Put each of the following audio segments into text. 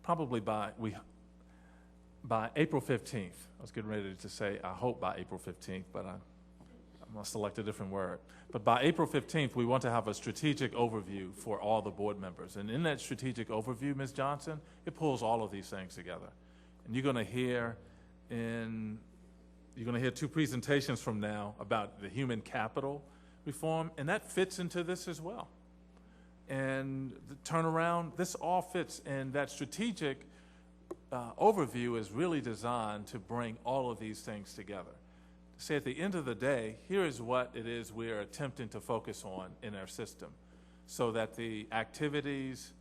probably by April 15th. I was getting ready to say, I hope by April 15th, but I must select a different word. But by April 15th, we want to have a strategic overview for all the board members. And in that strategic overview, Ms. Johnson, it pulls all of these things together. And you're going to hear 2 presentations from now about the human capital reform, and that fits into this as well. And the turnaround, this all fits, and that strategic overview is really designed to bring all of these things together. To say at the end of the day, here is what it is we're attempting to focus on in our system, so that the activities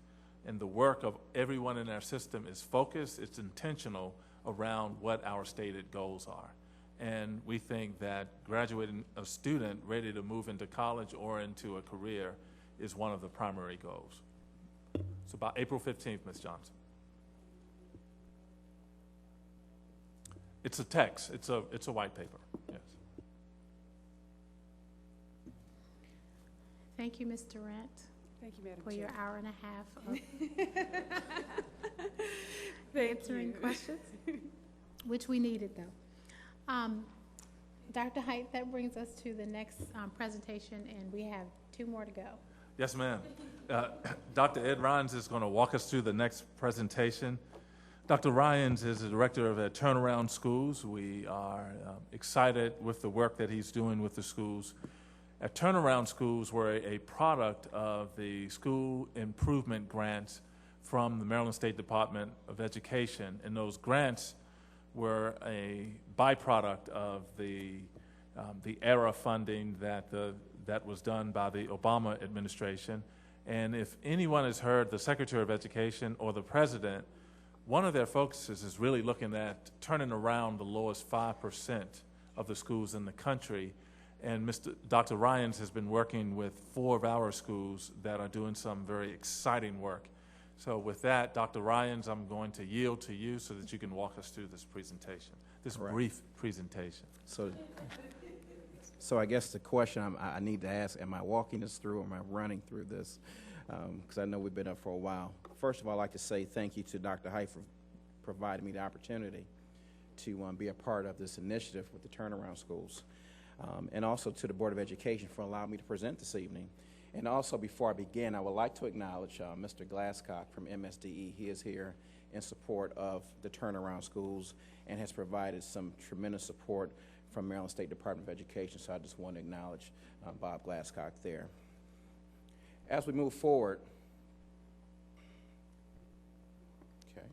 and the work of everyone in our system is focused, it's intentional around what our stated goals are. And we think that graduating a student ready to move into college or into a career is one of the primary goals. So by April 15th, Ms. Johnson. It's a text, it's a white paper, yes. Thank you, Ms. Durant. Thank you, Madam for Chair. your hour and a half of answering questions, which we needed though. Dr. Height, that brings us to the next presentation, and we have 2 more to go. Yes, ma'am. Dr. Ed Ryans is going to walk us through the next presentation. Dr. Ryans is the director of Turnaround Schools. We are excited with the work that he's doing with the schools. Turnaround Schools were a product of the school improvement grants from the Maryland State Department of Education, and those grants were a byproduct of the ERA funding that was done by the Obama administration. And if anyone has heard the Secretary of Education or the President, one of their focuses is really looking at turning around the lowest 5% of the schools in the country. And Dr. Ryans has been working with 4 of our schools that are doing some very exciting work. So with that, Dr. Ryans, I'm going to yield to you so that you can walk us through this presentation, this brief presentation. So I guess the question I need to ask, am I walking this through or am I running through this? Because I know we've been up for a while. First of all, I'd like to say thank you to Dr. Height for providing me the opportunity to be a part of this initiative with the Turnaround Schools. And also to the Board of Education for allowing me to present this evening. And also, before I begin, I would like to acknowledge Mr. Glasscock from MSDE. He is here in support of the Turnaround Schools and has provided some tremendous support from Maryland State Department of Education, so I just want to acknowledge Bob Glasscock there. As we move forward, okay,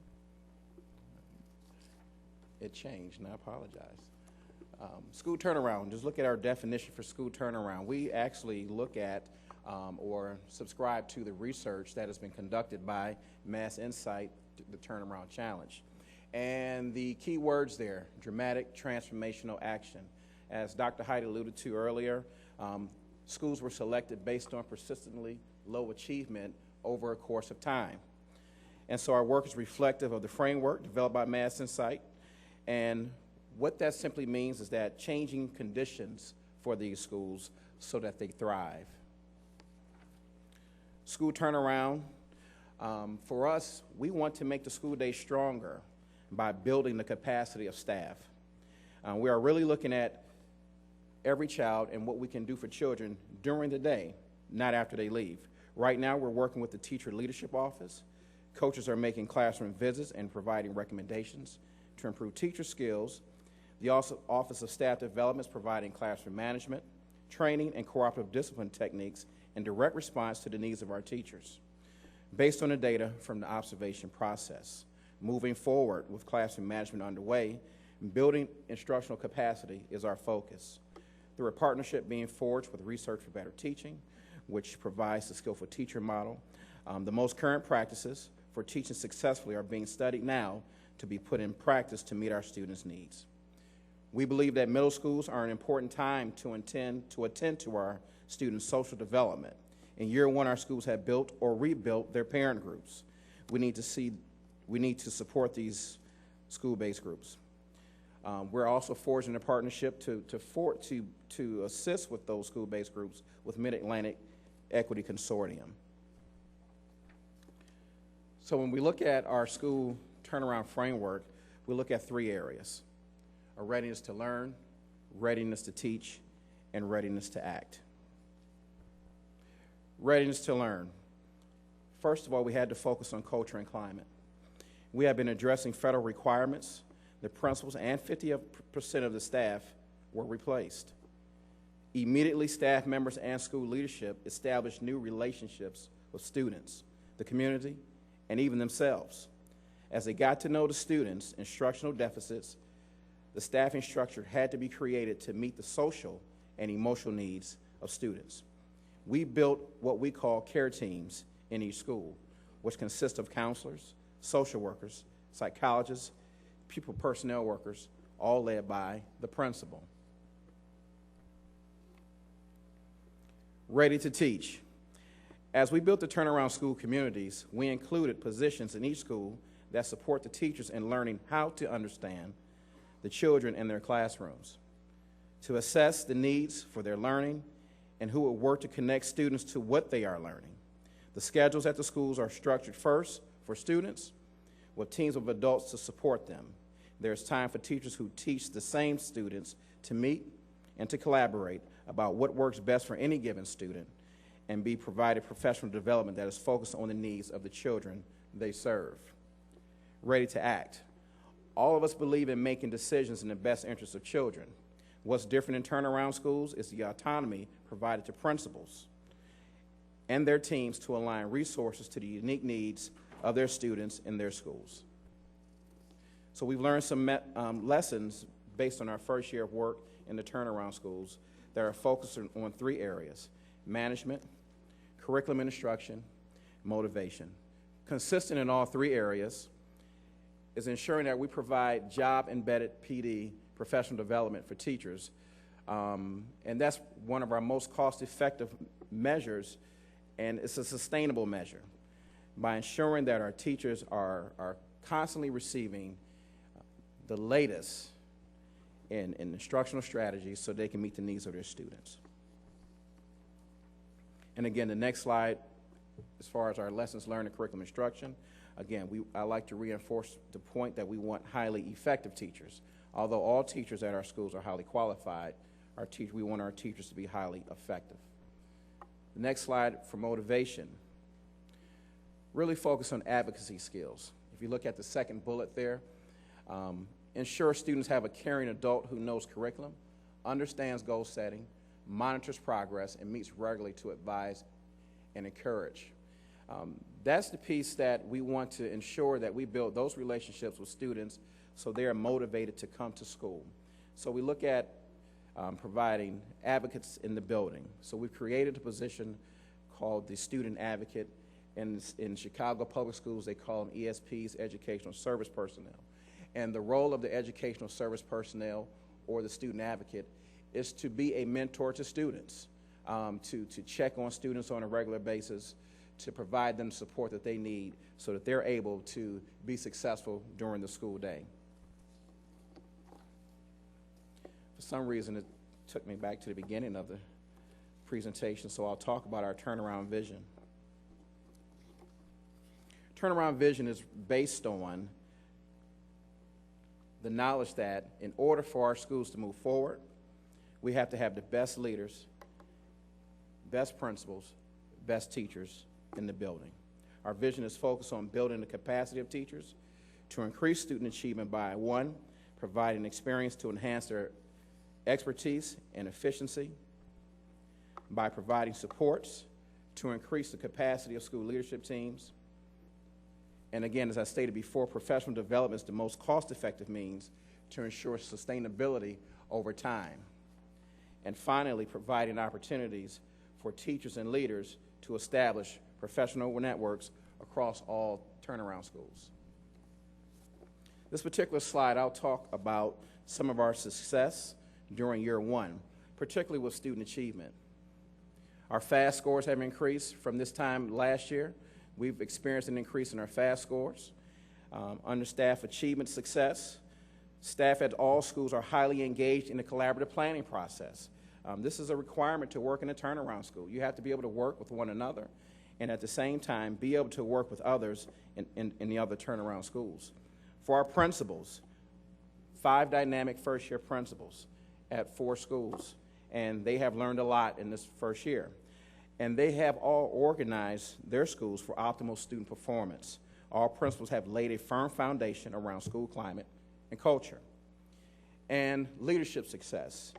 it changed, and I apologize. School turnaround, just look at our definition for school turnaround. We actually look at or subscribe to the research that has been conducted by Mass Insight, the Turnaround Challenge. And the key words there, dramatic transformational action. As Dr. Height alluded to earlier, schools were selected based on persistently low achievement over a course of time. And so our work is reflective of the framework developed by Mass Insight. And what that simply means is that changing conditions for these schools so that they thrive. School turnaround, for us, we want to make the school day stronger by building the capacity of staff. We are really looking at every child and what we can do for children during the day, not after they leave. Right now, we're working with the Teacher Leadership Office. Coaches are making classroom visits and providing recommendations to improve teacher skills. The Office of Staff Development is providing classroom management, training, and cooperative discipline techniques in direct response to the needs of our teachers, based on the data from the observation process. Moving forward with classroom management underway, building instructional capacity is our focus. Through a partnership being forged with Research for Better Teaching, which provides the Skillful Teacher model, the most current practices for teaching successfully are being studied now to be put in practice to meet our students' needs. We believe that middle schools are an important time to attend to our students' social development. In year 1, our schools have built or rebuilt their parent groups. We need to support these school-based groups. We're also forging a partnership to assist with those school-based groups with Mid-Atlantic Equity Consortium. So when we look at our school turnaround framework, we look at 3 areas: a readiness to learn, readiness to teach, and readiness to act. Readiness to learn. First of all, we had to focus on culture and climate. We have been addressing federal requirements. The principals and 50% of the staff were replaced. Immediately, staff members and school leadership established new relationships with students, the community, and even themselves. As they got to know the students' instructional deficits, the staffing structure had to be created to meet the social and emotional needs of students. We built what we call care teams in each school, which consist of counselors, social workers, psychologists, pupil personnel workers, all led by the principal. Ready to teach. As we built the turnaround school communities, we included positions in each school that support the teachers in learning how to understand the children in their classrooms, to assess the needs for their learning, and who will work to connect students to what they are learning. The schedules at the schools are structured first for students, with teams of adults to support them. There's time for teachers who teach the same students to meet and to collaborate about what works best for any given student, and be provided professional development that is focused on the needs of the children they serve. Ready to act. All of us believe in making decisions in the best interest of children. What's different in turnaround schools is the autonomy provided to principals and their teams to align resources to the unique needs of their students in their schools. So we've learned some lessons based on our first year of work in the turnaround schools that are focused on 3 areas: management, curriculum and instruction, motivation. Consistent in all 3 areas is ensuring that we provide job-embedded PD professional development for teachers, and that's one of our most cost-effective measures, and it's a sustainable measure, by ensuring that our teachers are constantly receiving the latest in instructional strategies so they can meet the needs of their students. And again, the next slide, as far as our lessons learned in curriculum instruction, again, I like to reinforce the point that we want highly effective teachers. Although all teachers at our schools are highly qualified, we want our teachers to be highly effective. The next slide, for motivation, really focus on advocacy skills. If you look at the second bullet there, ensure students have a caring adult who knows curriculum, understands goal setting, monitors progress, and meets regularly to advise and encourage. That's the piece that we want to ensure that we build those relationships with students so they are motivated to come to school. So we look at providing advocates in the building. So we've created a position called the student advocate. In Chicago Public Schools, they call them ESPs, educational service personnel. And the role of the educational service personnel or the student advocate is to be a mentor to students, to check on students on a regular basis, to provide them the support that they need so that they're able to be successful during the school day. For some reason, it took me back to the beginning of the presentation, so I'll talk about our turnaround vision. Turnaround vision is based on the knowledge that in order for our schools to move forward, we have to have the best leaders, best principals, best teachers in the building. Our vision is focused on building the capacity of teachers to increase student achievement by, 1, providing experience to enhance their expertise and efficiency, by providing supports to increase the capacity of school leadership teams. And again, as I stated before, professional development is the most cost-effective means to ensure sustainability over time. And finally, providing opportunities for teachers and leaders to establish professional networks across all turnaround schools. This particular slide, I'll talk about some of our success during year 1, particularly with student achievement. Our FAST scores have increased from this time last year. We've experienced an increase in our FAST scores. Under staff achievement success, staff at all schools are highly engaged in the collaborative planning process. This is a requirement to work in a turnaround school. You have to be able to work with one another and at the same time be able to work with others in the other turnaround schools. For our principals, 5 dynamic first-year principals at 4 schools, and they have learned a lot in this first year. And they have all organized their schools for optimal student performance. All principals have laid a firm foundation around school climate and culture. And leadership success.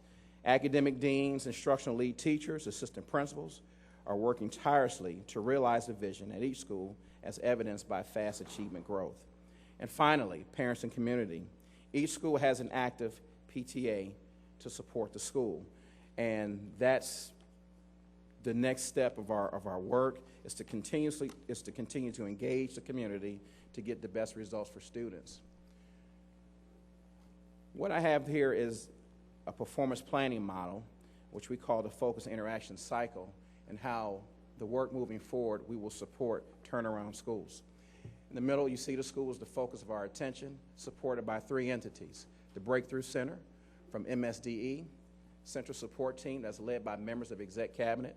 Academic deans, instructional lead teachers, assistant principals are working tirelessly to realize the vision at each school as evidenced by fast achievement growth. And finally, parents and community. Each school has an active PTA to support the school. And that's the next step of our work is to continue to engage the community to get the best results for students. What I have here is a performance planning model, which we call the focus interaction cycle, and how the work moving forward we will support turnaround schools. In the middle, you see the school is the focus of our attention, supported by 3 entities: the Breakthrough Center from MSDE, Central Support Team that's led by members of Exec Cabinet,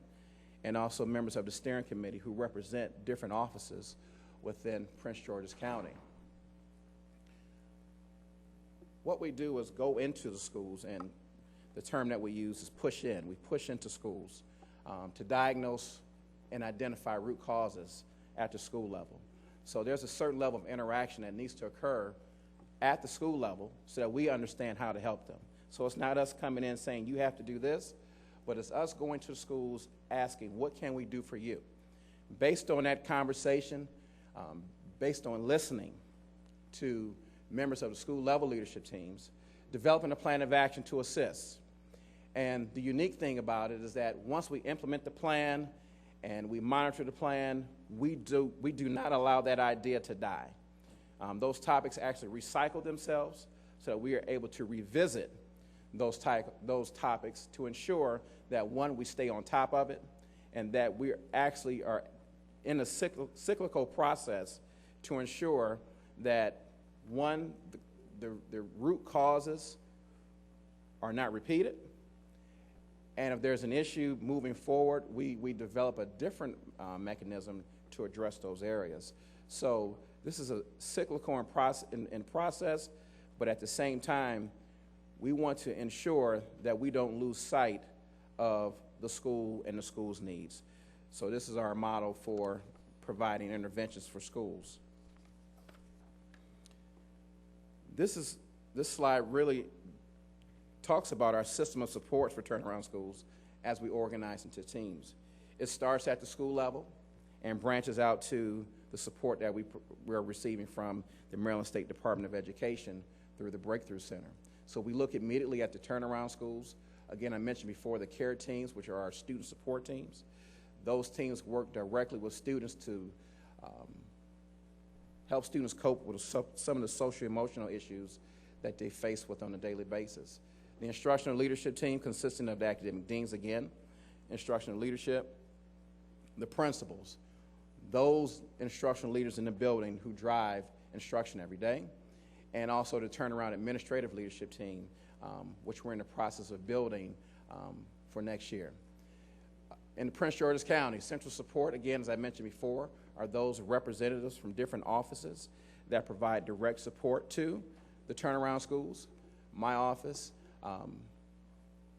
and also members of the steering committee who represent different offices within Prince George's County. What we do is go into the schools, and the term that we use is push in. We push into schools to diagnose and identify root causes at the school level. So there's a certain level of interaction that needs to occur at the school level so that we understand how to help them. So it's not us coming in saying, you have to do this, but it's us going to the schools asking, what can we do for you? Based on that conversation, based on listening to members of the school level leadership teams, developing a plan of action to assist. And the unique thing about it is that once we implement the plan and we monitor the plan, we do not allow that idea to die. Those topics actually recycle themselves so that we are able to revisit those topics to ensure that, one, we stay on top of it, and that we actually are in a cyclical process to ensure that, one, the root causes are not repeated, and if there's an issue moving forward, we develop a different mechanism to address those areas. So this is a cyclical in process, but at the same time, we want to ensure that we don't lose sight of the school and the school's needs. So this is our model for providing interventions for schools. This slide really talks about our system of supports for turnaround schools as we organize into teams. It starts at the school level and branches out to the support that we're receiving from the Maryland State Department of Education through the Breakthrough Center. So we look immediately at the turnaround schools. Again, I mentioned before the CARE teams, which are our student support teams. Those teams work directly with students to help students cope with some of the socio-emotional issues that they face with on a daily basis. The instructional leadership team, consisting of the academic deans again, instructional leadership, the principals, those instructional leaders in the building who drive instruction every day, and also the turnaround administrative leadership team, which we're in the process of building for next year. In Prince George's County, central support, again, as I mentioned before, are those representatives from different offices that provide direct support to the turnaround schools, my office,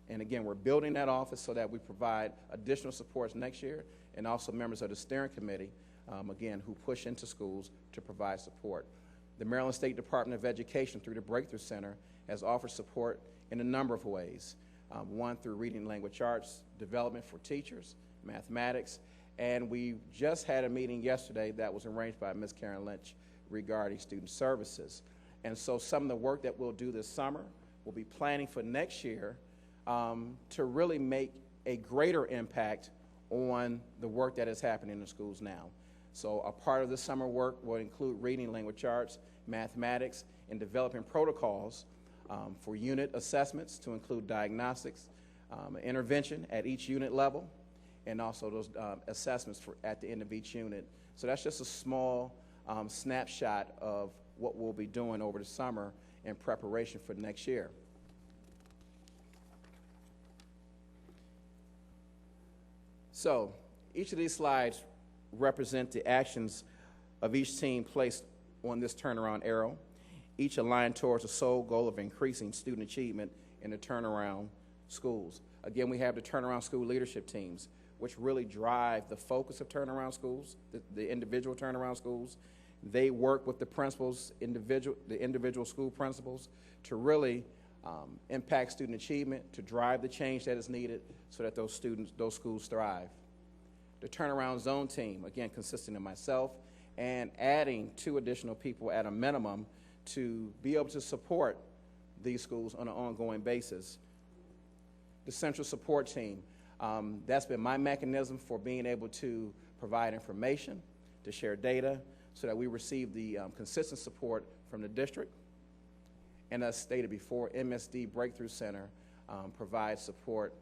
and again, we're building that office so that we provide additional supports next year, and also members of the steering committee, again, who push into schools to provide support. The Maryland State Department of Education, through the Breakthrough Center, has offered support in a number of ways. One, through reading and language arts development for teachers, mathematics, and we just had a meeting yesterday that was arranged by Ms. Karen Lynch regarding student services. And so some of the work that we'll do this summer, we'll be planning for next year to really make a greater impact on the work that is happening in the schools now. So a part of the summer work will include reading, language arts, mathematics, and developing protocols for unit assessments to include diagnostics, intervention at each unit level, and also those assessments at the end of each unit. So that's just a small snapshot of what we'll be doing over the summer in preparation for next year. So each of these slides represent the actions of each team placed on this turnaround arrow, each aligned towards the sole goal of increasing student achievement in the turnaround schools. Again, we have the turnaround school leadership teams, which really drive the focus of turnaround schools, the individual turnaround schools. They work with the principals, the individual school principals, to really impact student achievement, to drive the change that is needed so that those schools thrive. The turnaround zone team, again, consisting of myself and adding 2 additional people at a minimum to be able to support these schools on an ongoing basis. The central support team, that's been my mechanism for being able to provide information, to share data, so that we receive the consistent support from the district. And as stated before, MSD Breakthrough Center provides support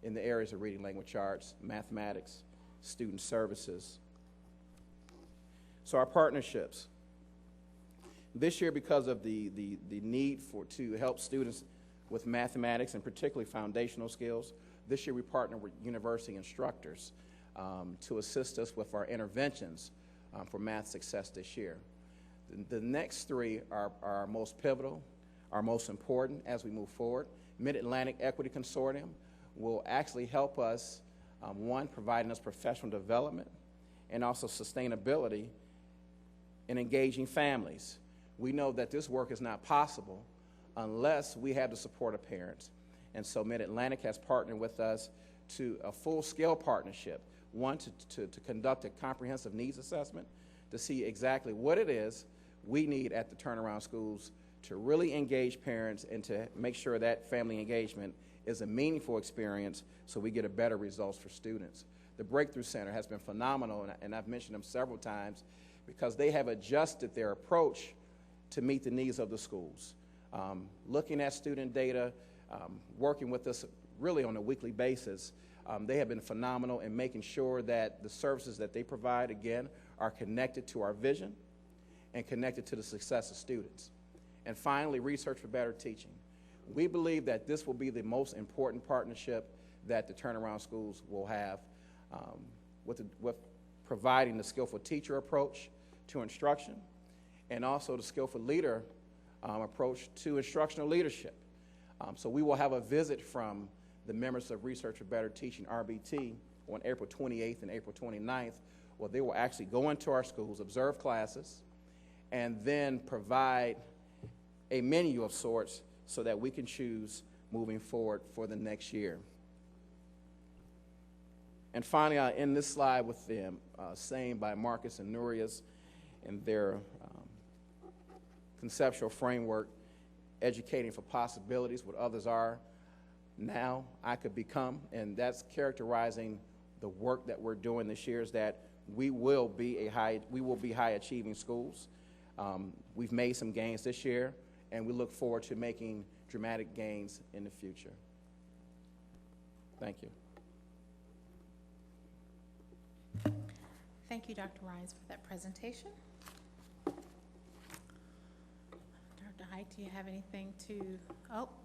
in the areas of reading, language arts, mathematics, student services. So our partnerships. This year, because of the need to help students with mathematics and particularly foundational skills, this year we partnered with university instructors to assist us with our interventions for math success this year. The next 3 are our most pivotal, our most important as we move forward. Mid-Atlantic Equity Consortium will actually help us, one, providing us professional development and also sustainability in engaging families. We know that this work is not possible unless we have the support of parents. And so Mid-Atlantic has partnered with us to a full-scale partnership, one, to conduct a comprehensive needs assessment to see exactly what it is we need at the turnaround schools to really engage parents and to make sure that family engagement is a meaningful experience so we get a better results for students. The Breakthrough Center has been phenomenal, and I've mentioned them several times, because they have adjusted their approach to meet the needs of the schools. Looking at student data, working with us really on a weekly basis, they have been phenomenal in making sure that the services that they provide, again, are connected to our vision and connected to the success of students. And finally, Research for Better Teaching. We believe that this will be the most important partnership that the turnaround schools will have with providing the skillful teacher approach to instruction and also the skillful leader approach to instructional leadership. So we will have a visit from the members of Research for Better Teaching, RBT, on April 28th and April 29th, where they will actually go into our schools, observe classes, and then provide a menu of sorts so that we can choose moving forward for the next year. And finally, I end this slide with them saying by Marcus and Nurius in their conceptual framework, educating for possibilities, what others are now, I could become, and that's characterizing the work that we're doing this year, is that we will be high achieving schools. We've made some gains this year, and we look forward to making dramatic gains in the future. Thank you. Thank you, Dr. Rines, for that presentation. Dr. Height, do you have anything to,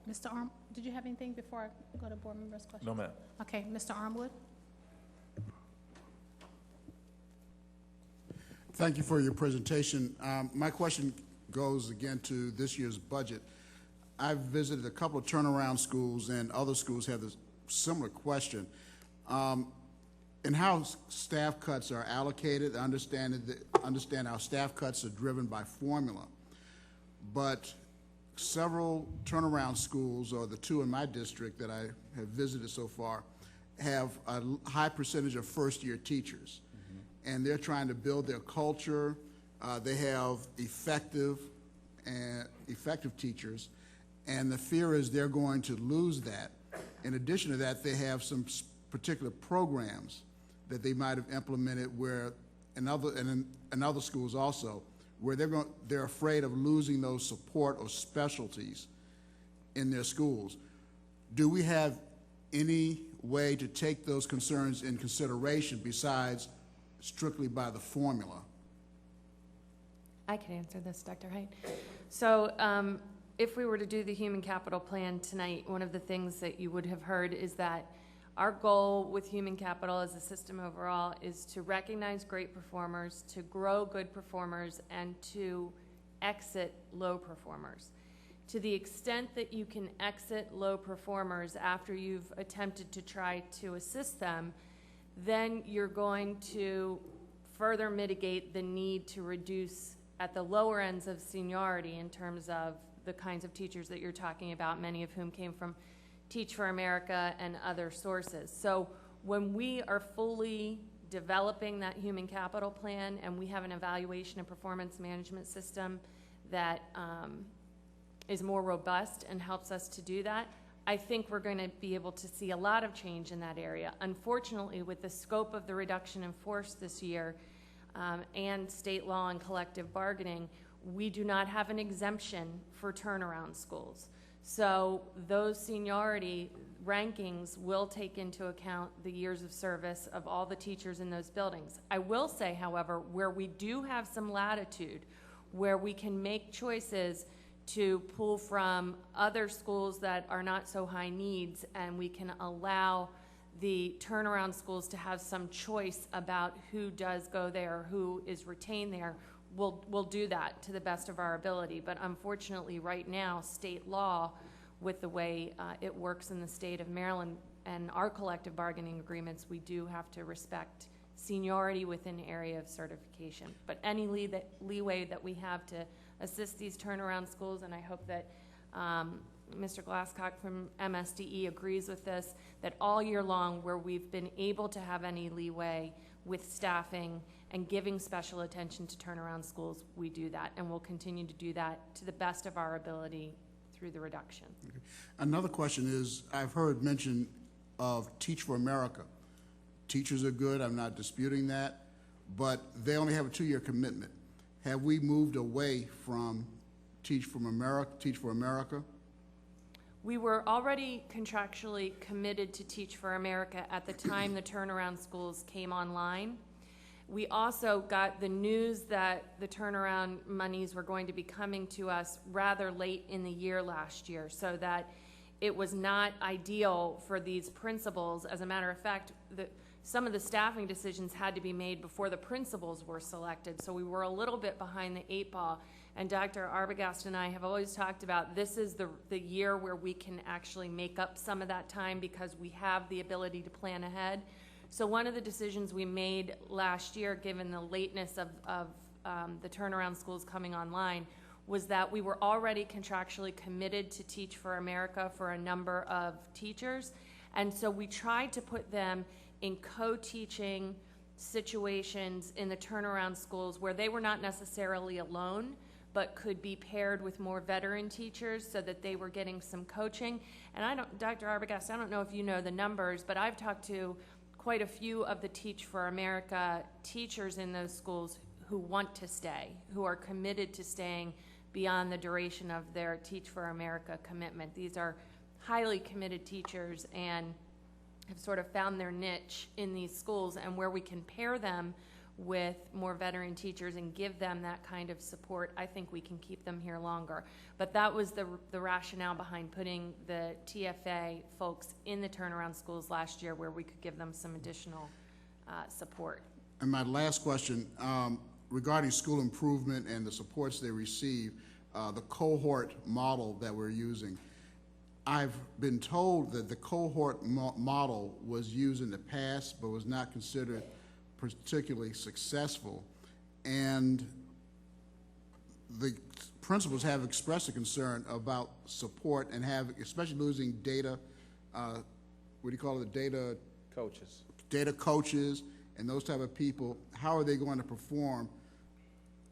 Mr. Arm, did you have anything before I go to board members' questions? No, ma'am. Okay, Mr. Armwood? Thank you for your presentation. My question goes again to this year's budget. I've visited a couple of turnaround schools, and other schools have this similar question. And how staff cuts are allocated. I understand our staff cuts are driven by formula, but several turnaround schools, or the 2 in my district that I have visited so far, have a high percentage of first-year teachers. And they're trying to build their culture. They have effective teachers, and the fear is they're going to lose that. In addition to that, they have some particular programs that they might have implemented where in other schools also, where they're afraid of losing those support or specialties in their schools. Do we have any way to take those concerns in consideration besides strictly by the formula? I can answer this, Dr. Height. So if we were to do the human capital plan tonight, one of the things that you would have heard is that Our goal with human capital as a system overall is to recognize great performers, to grow good performers, and to exit low performers. To the extent that you can exit low performers after you've attempted to try to assist them, then you're going to further mitigate the need to reduce at the lower ends of seniority in terms of the kinds of teachers that you're talking about, many of whom came from Teach for America and other sources. So when we are fully developing that human capital plan and we have an evaluation and performance management system that is more robust and helps us to do that, I think we're going to be able to see a lot of change in that area. Unfortunately, with the scope of the reduction in force this year and state law and collective bargaining, we do not have an exemption for turnaround schools. So those seniority rankings will take into account the years of service of all the teachers in those buildings. I will say, however, where we do have some latitude, where we can make choices to pull from other schools that are not so high needs, and we can allow the turnaround schools to have some choice about who does go there, who is retained there, we'll do that to the best of our ability. But unfortunately, right now, state law, with the way it works in the state of Maryland and our collective bargaining agreements, we do have to respect seniority within the area of certification. But any leeway that we have to assist these turnaround schools, and I hope that Mr. Glasscock from MSDE agrees with this, that all year long where we've been able to have any leeway with staffing and giving special attention to turnaround schools, we do that, and we'll continue to do that to the best of our ability through the reduction. Okay. Another question is, I've heard mention of Teach for America. Teachers are good, I'm not disputing that, but they only have a 2-year commitment. Have we moved away from Teach for America? We were already contractually committed to Teach for America at the time the turnaround schools came online. We also got the news that the turnaround monies were going to be coming to us rather late in the year last year, so that it was not ideal for these principals. As a matter of fact, some of the staffing decisions had to be made before the principals were selected, so we were a little bit behind the 8 ball. And Dr. Arbogast and I have always talked about this is the year where we can actually make up some of that time because we have the ability to plan ahead. So one of the decisions we made last year, given the lateness of the turnaround schools coming online, was that we were already contractually committed to Teach for America for a number of teachers. And so we tried to put them in co-teaching situations in the turnaround schools where they were not necessarily alone, but could be paired with more veteran teachers so that they were getting some coaching. And Dr. Arbogast, I don't know if you know the numbers, but I've talked to quite a few of the Teach for America teachers in those schools who want to stay, who are committed to staying beyond the duration of their Teach for America commitment. These are highly committed teachers and have sort of found their niche in these schools, and where we can pair them with more veteran teachers and give them that kind of support, I think we can keep them here longer. But that was the rationale behind putting the TFA folks in the turnaround schools last year, where we could give them some additional support. And my last question, regarding school improvement and the supports they receive, the cohort model that we're using, I've been told that the cohort model was used in the past but was not considered particularly successful, and the principals have expressed a concern about support and have, especially losing data, what do you call it, data coaches and those type of people. How are they going to perform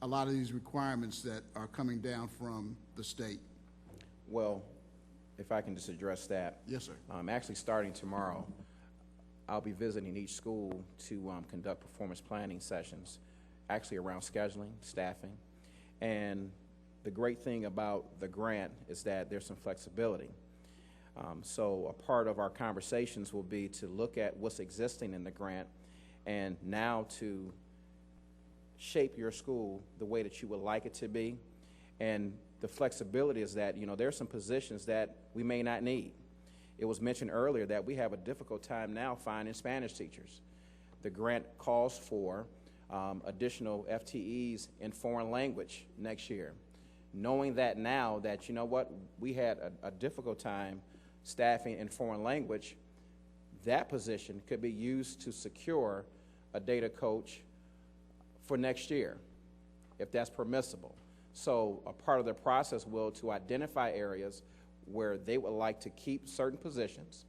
a lot of these requirements that are coming down from the state? Well, if I can just address that. Yes, sir. Actually, starting tomorrow, I'll be visiting each school to conduct performance planning sessions, actually around scheduling, staffing. And the great thing about the grant is that there's some flexibility. So a part of our conversations will be to look at what's existing in the grant and now to shape your school the way that you would like it to be. And the flexibility is that, there's some positions that we may not need. It was mentioned earlier that we have a difficult time now finding Spanish teachers. The grant calls for additional FTEs in foreign language next year. Knowing that now that, you know what, we had a difficult time staffing in foreign language, that position could be used to secure a data coach for next year, if that's permissible. So a part of the process will to identify areas where they would like to keep certain positions.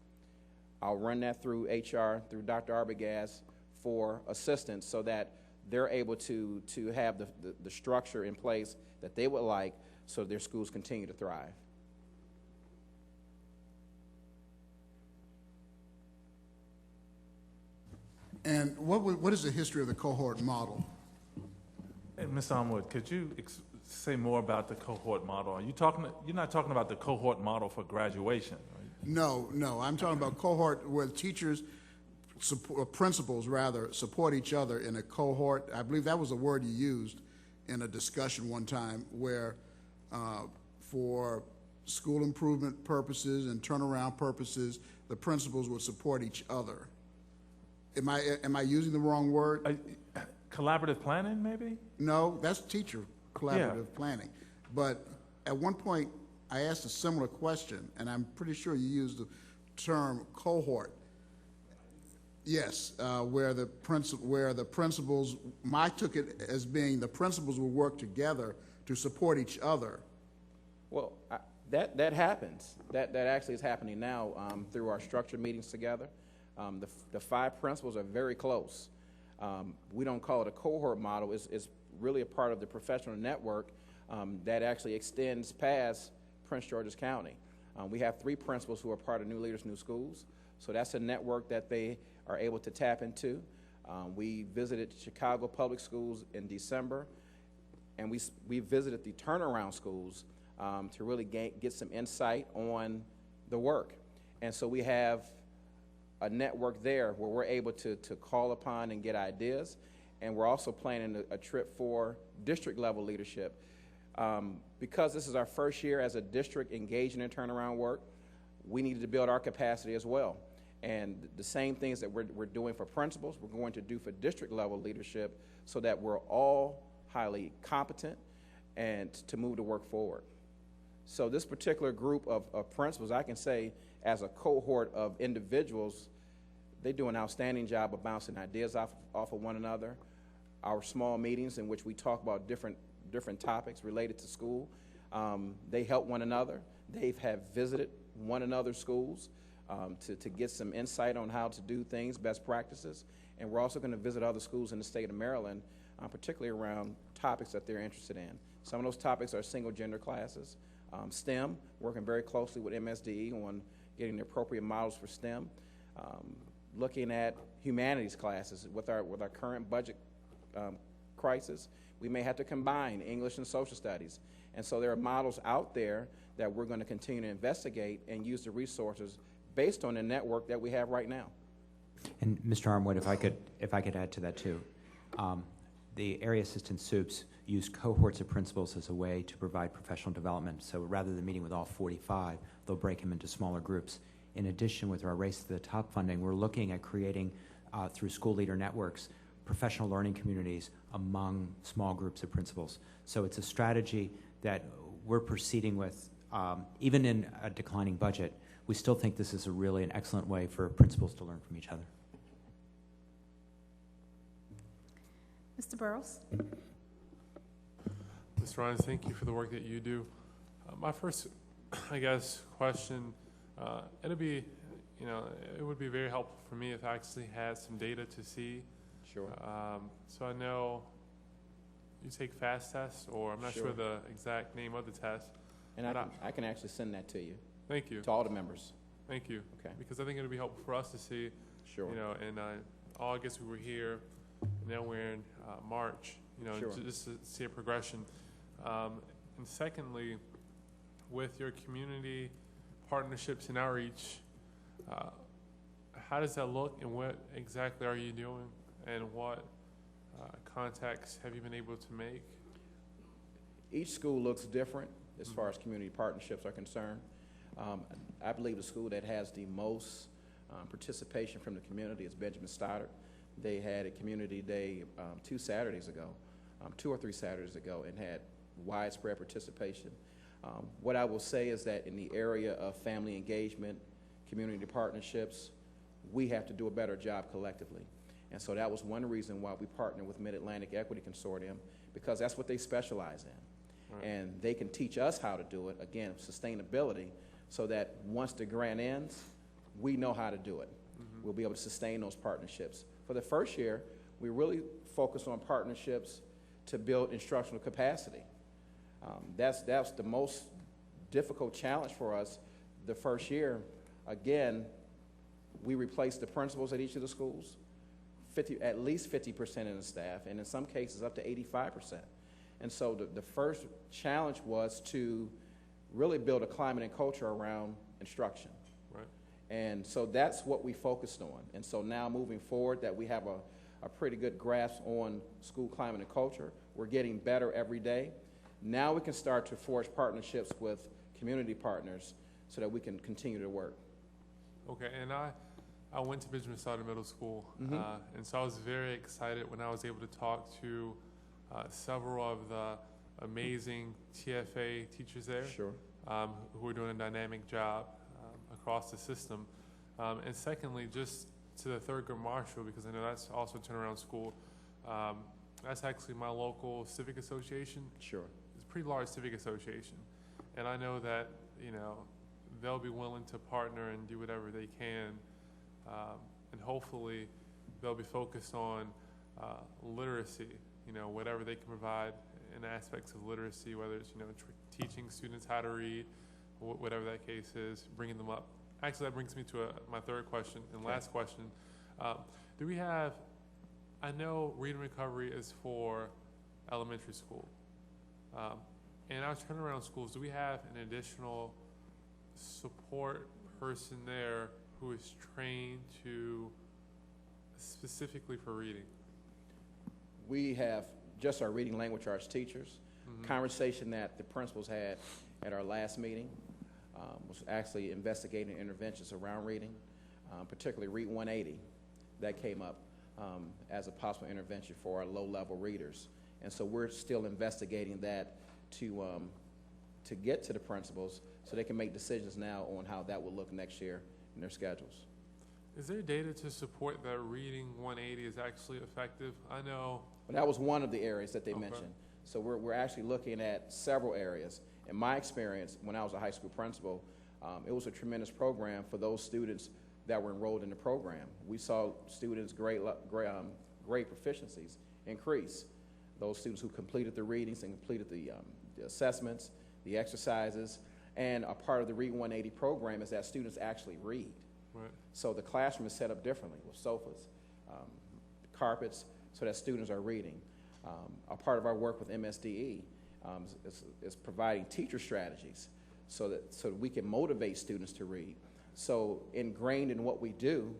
I'll run that through HR, through Dr. Arbogast for assistance so that they're able to have the structure in place that they would like so their schools continue to thrive. And what is the history of the cohort model? Hey, Ms. Armwood, could you say more about the cohort model? You're not talking about the cohort model for graduation, right? No, I'm talking about cohort where teachers, principals rather, support each other in a cohort. I believe that was a word you used in a discussion one time where for school improvement purposes and turnaround purposes, the principals would support each other. Am I using the wrong word? Collaborative planning, maybe? No, that's teacher collaborative planning. But at one point, I asked a similar question, and I'm pretty sure you used the term cohort. Yes, where the principals, I took it as being the principals will work together to support each other. Well, that happens. That actually is happening now through our structured meetings together. The 5 principals are very close. We don't call it a cohort model. It's really a part of the professional network that actually extends past Prince George's County. We have 3 principals who are part of New Leaders, New Schools. So that's a network that they are able to tap into. We visited Chicago Public Schools in December, and we visited the turnaround schools to really get some insight on the work. And so we have a network there where we're able to call upon and get ideas, and we're also planning a trip for district level leadership. Because this is our first year as a district engaging in turnaround work, we needed to build our capacity as well. And the same things that we're doing for principals, we're going to do for district level leadership so that we're all highly competent and to move the work forward. So this particular group of principals, I can say as a cohort of individuals, they do an outstanding job of bouncing ideas off of one another. Our small meetings in which we talk about different topics related to school, they help one another. They have visited one another's schools to get some insight on how to do things, best practices. And we're also going to visit other schools in the state of Maryland, particularly around topics that they're interested in. Some of those topics are single gender classes, STEM, working very closely with MSDE on getting the appropriate models for STEM, looking at humanities classes with our current budget crisis. We may have to combine English and social studies. And so there are models out there that we're going to continue to investigate and use the resources based on the network that we have right now. And Mr. Armwood, if I could add to that too. The area assistant SUPs use cohorts of principals as a way to provide professional development. So rather than meeting with all 45, they'll break them into smaller groups. In addition, with our Race to the Top funding, we're looking at creating, through school leader networks, professional learning communities among small groups of principals. So it's a strategy that we're proceeding with. Even in a declining budget, we still think this is really an excellent way for principals to learn from each other. Mr. Burrows. Mr. Ryan, thank you for the work that you do. My first, question, it'd be, it would be very helpful for me if I actually had some data to see. Sure. So I know you take FAST tests, or I'm not sure the exact name of the test. And I can actually send that to you. Thank you. To all the members. Thank you. Okay. Because I think it would be helpful for us to see. Sure. And August we were here, and now we're in March. Sure. Just to see a progression. And secondly, with your community partnerships and outreach, how does that look, and what exactly are you doing, and what contacts have you been able to make? Each school looks different as far as community partnerships are concerned. I believe the school that has the most participation from the community is Benjamin Stoddard. They had a community day 2 Saturdays ago, 2 or 3 Saturdays ago, and had widespread participation. What I will say is that in the area of family engagement, community partnerships, we have to do a better job collectively. And so that was one reason why we partnered with Mid-Atlantic Equity Consortium, because that's what they specialize in. Right. And they can teach us how to do it, again, sustainability, so that once the grant ends, we know how to do it. Mm-hmm. We'll be able to sustain those partnerships. For the first year, we really focused on partnerships to build instructional capacity. That's the most difficult challenge for us the first year. Again, we replaced the principals at each of the schools, at least 50% in the staff, and in some cases up to 85%. And so the first challenge was to really build a climate and culture around instruction. Right. And so that's what we focused on. And so now moving forward that we have a pretty good grasp on school climate and culture, we're getting better every day. Now we can start to forge partnerships with community partners so that we can continue to work. Okay, and I went to Benjamin Stoddard Middle School, Mhm. and so I was very excited when I was able to talk to several of the amazing TFA teachers there, Sure. who are doing a dynamic job across the system. And secondly, just to the third grade Marshall, because I know that's also a turnaround school, that's actually my local civic association. Sure. It's a pretty large civic association, and I know that, they'll be willing to partner and do whatever they can, and hopefully they'll be focused on literacy, whatever they can provide in aspects of literacy, whether it's, teaching students how to read, whatever that case is, bringing them up. Actually, that brings me to my third question and last question. Do we have, I know reading recovery is for elementary school. In our turnaround schools, do we have an additional support person there who is trained to specifically for reading? We have just our reading language arts teachers. Mm-hmm. Conversation that the principals had at our last meeting was actually investigating interventions around reading, particularly Read 180. That came up as a possible intervention for our low-level readers. And so we're still investigating that to get to the principals so they can make decisions now on how that will look next year in their schedules. Is there data to support that reading 180 is actually effective? I know. But that was one of the areas that they Okay. mentioned. So we're actually looking at several areas. In my experience, when I was a high school principal, it was a tremendous program for those students that were enrolled in the program. We saw students' grade proficiencies increase. Those students who completed the readings and completed the assessments, the exercises, and a part of the Read 180 program is that students actually read. Right. So the classroom is set up differently with sofas, carpets, so that students are reading. A part of our work with MSDE is providing teacher strategies so that we can motivate students to read. So ingrained in what we do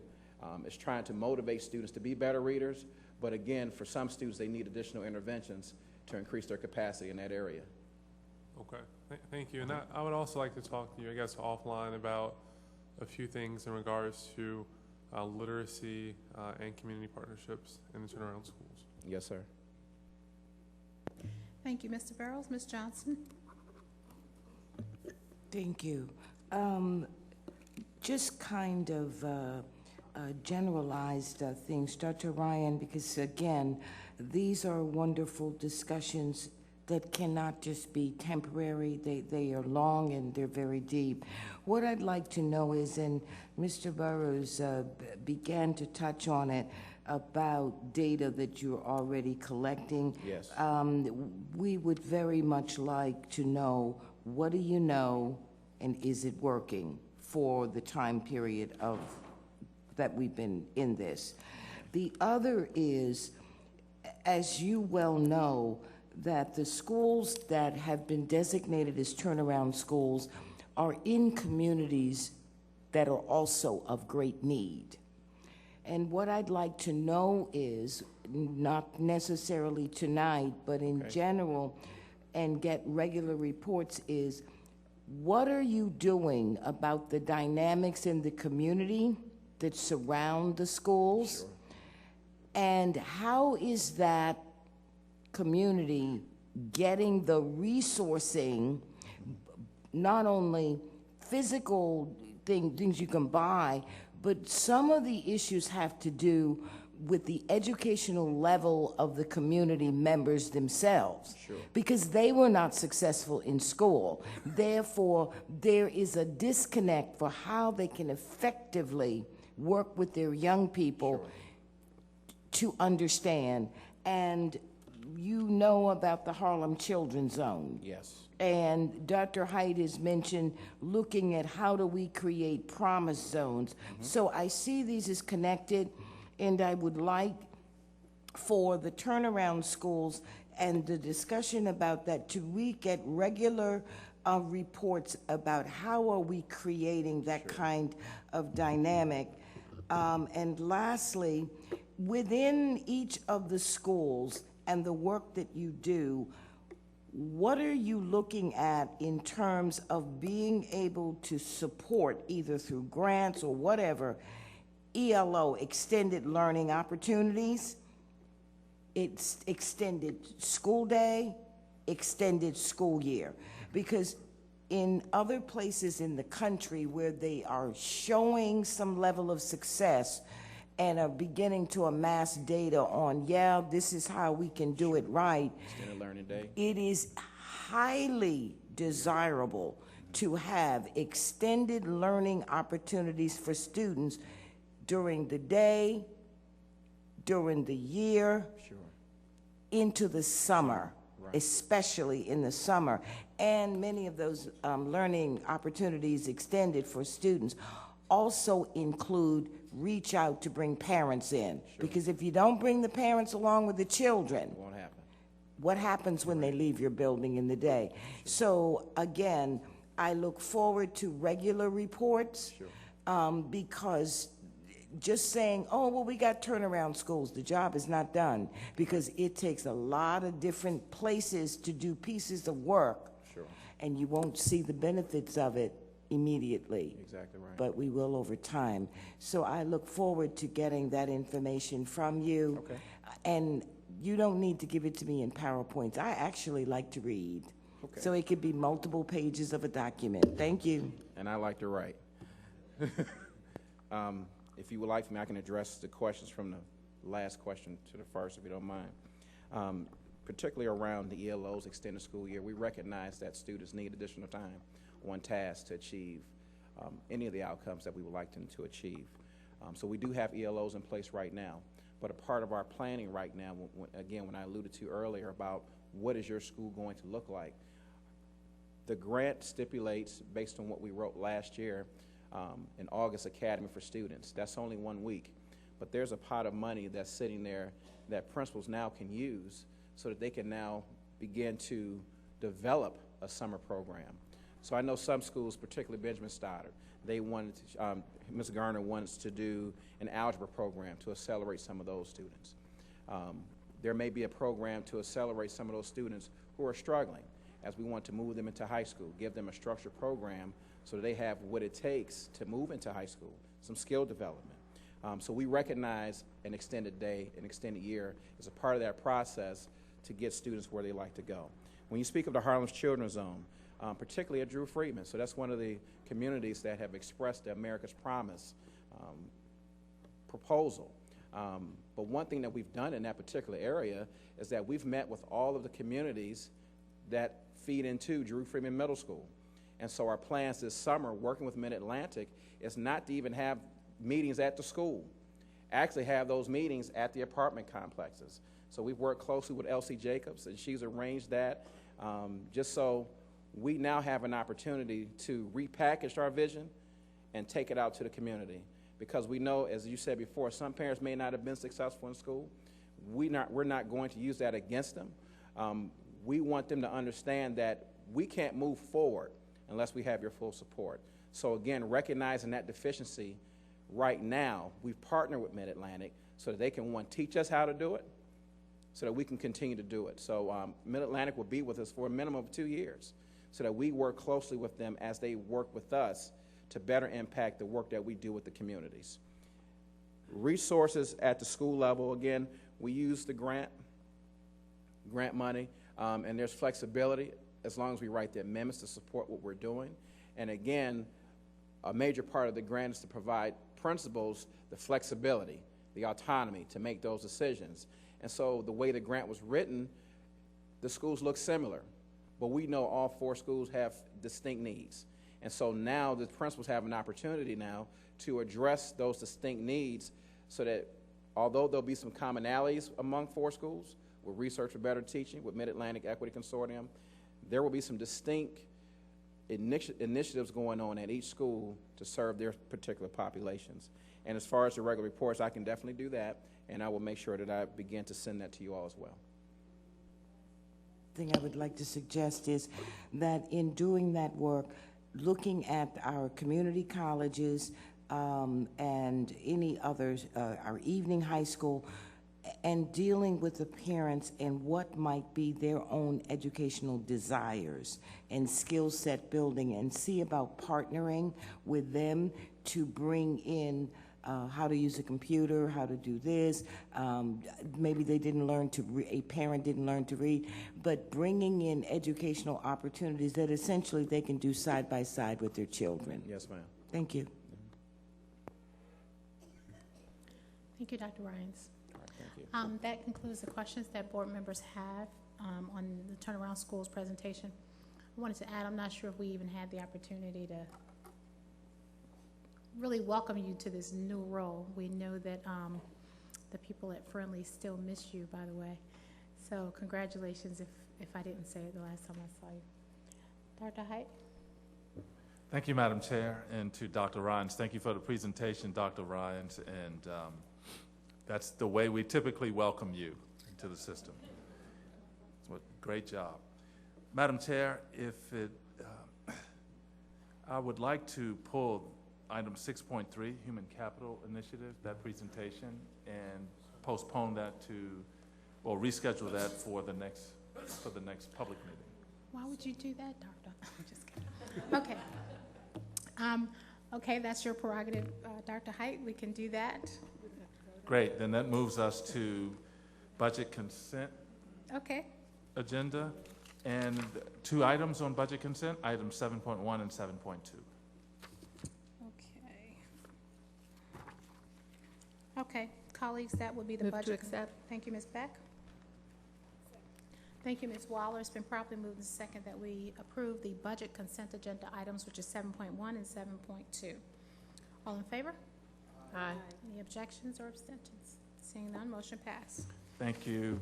is trying to motivate students to be better readers, but again, for some students, they need additional interventions to increase their capacity in that area. Okay, thank you. And I would also like to talk to you, I guess, offline about a few things in regards to literacy and community partnerships in the turnaround schools. Yes, sir. Thank you, Mr. Burrows. Ms. Johnson? Thank you. Just kind of generalized things, Dr. Ryan, because again, these are wonderful discussions that cannot just be temporary. They are long and they're very deep. What I'd like to know is, and Mr. Burrows began to touch on it, about data that you're already collecting. Yes. We would very much like to know, what do you know, and is it working for the time period of that we've been in this? The other is, as you well know, that the schools that have been designated as turnaround schools are in communities that are also of great need. And what I'd like to know is, not necessarily tonight, but in Okay. general, and get regular reports, is what are you doing about the dynamics in the community that surround the schools? Sure. And how is that community getting the resourcing, not only physical things you can buy, but some of the issues have to do with the educational level of the community members themselves. Sure. Because they were not successful in school. Therefore, there is a disconnect for how they can effectively work with their young people to understand. And you know about the Harlem Children's Zone. Yes. And Dr. Height has mentioned looking at how do we create promise zones. So I see these as connected, and I would like for the turnaround schools and the discussion about that to get regular reports about how are we creating that kind of dynamic. And lastly, within each of the schools and the work that you do, what are you looking at in terms of being able to support, either through grants or whatever, ELO, extended learning opportunities, it's extended school day, extended school year? Because in other places in the country where they are showing some level of success and are beginning to amass data on, yeah, this is how we can do it right, Extended learning day. it is highly desirable to have extended learning opportunities for students during the day, during the year, Sure. into the summer, Right. especially in the summer. And many of those learning opportunities extended for students also include reach out to bring parents in. Because if you don't bring the parents along with the children, Won't happen. what happens when they leave your building in the day? So again, I look forward to regular reports, because just saying, oh, well, we got turnaround schools, the job is not done, because it takes a lot of different places to do pieces of work. Sure. And you won't see the benefits of it immediately. Exactly right. But we will over time. So I look forward to getting that information from you. Okay. And you don't need to give it to me in PowerPoints. I actually like to read. Okay. So it could be multiple pages of a document. Thank you. And I like to write. If you would like for me, I can address the questions from the last question to the first, if you don't mind. Particularly around the ELO's extended school year, we recognize that students need additional time on task to achieve any of the outcomes that we would like them to achieve. So we do have ELOs in place right now, but a part of our planning right now, when I alluded to earlier about what is your school going to look like, the grant stipulates, based on what we wrote last year, in August Academy for Students. That's only 1 week, but there's a pot of money that's sitting there that principals now can use so that they can now begin to develop a summer program. So I know some schools, particularly Benjamin Stoddard, they wanted to, Ms. Garner wants to do an algebra program to accelerate some of those students. There may be a program to accelerate some of those students who are struggling, as we want to move them into high school, give them a structured program so that they have what it takes to move into high school, some skill development. So we recognize an extended day, an extended year as a part of that process to get students where they like to go. When you speak of the Harlem's Children's Zone, particularly at Drew Friedman, so that's one of the communities that have expressed the America's Promise proposal. But one thing that we've done in that particular area is that we've met with all of the communities that feed into Drew Friedman Middle School. And so our plans this summer, working with Mid-Atlantic, is not to even have meetings at the school, actually have those meetings at the apartment complexes. So we've worked closely with Elsie Jacobs, and she's arranged that just so we now have an opportunity to repackage our vision and take it out to the community. Because we know, as you said before, some parents may not have been successful in school. We're not going to use that against them. We want them to understand that we can't move forward unless we have your full support. So again, recognizing that deficiency right now, we've partnered with Mid-Atlantic so that they can, one, teach us how to do it, so that we can continue to do it. So Mid-Atlantic will be with us for a minimum of 2 years. so that we work closely with them as they work with us to better impact the work that we do with the communities. Resources at the school level, again, we use the grant money, and there's flexibility as long as we write the amendments to support what we're doing. And again, a major part of the grant is to provide principals the flexibility, the autonomy to make those decisions. And so the way the grant was written, the schools look similar, but we know all 4 schools have distinct needs. And so now the principals have an opportunity now to address those distinct needs so that although there'll be some commonalities among 4 schools, with Research for Better Teaching, with Mid-Atlantic Equity Consortium, there will be some distinct initiatives going on at each school to serve their particular populations. And as far as the regular reports, I can definitely do that, and I will make sure that I begin to send that to you all as well. Thing I would like to suggest is that in doing that work, looking at our community colleges and any others, our evening high school, and dealing with the parents and what might be their own educational desires and skill set building, and see about partnering with them to bring in how to use a computer, how to do this. Maybe they didn't learn to a parent didn't learn to read, but bringing in educational opportunities that essentially they can do side by side with their children. Yes, ma'am. Thank you. Thank you, Dr. Ryans. All right, thank you. That concludes the questions that board members have on the Turnaround Schools presentation. I wanted to add, I'm not sure if we even had the opportunity to really welcome you to this new role. We know that the people at Friendly still miss you, by the way. So congratulations if I didn't say it the last time I saw you. Dr. Height? Thank you, Madam Chair, and to Dr. Ryans. Thank you for the presentation, Dr. Ryans, and that's the way we typically welcome you to the system. Great job. Madam Chair, I would like to pull item 6.3, Human Capital Initiative, that presentation, and postpone that to, or reschedule that for the next public meeting. Why would you do that, Doctor? I'm just kidding. Okay. Okay, that's your prerogative, Dr. Height. We can do that. Great, then that moves us to budget consent Okay. agenda, and 2 items on budget consent, items 7.1 and 7.2. Okay. Okay, colleagues, that would be the Move to budget. accept. Thank you, Ms. Beck. Thank you, Ms. Waller. It's been properly moved and second that we approve the budget consent agenda items, which is 7.1 and 7.2. All in favor? Aye. Any objections or abstentions? Seeing none, motion passed. Thank you.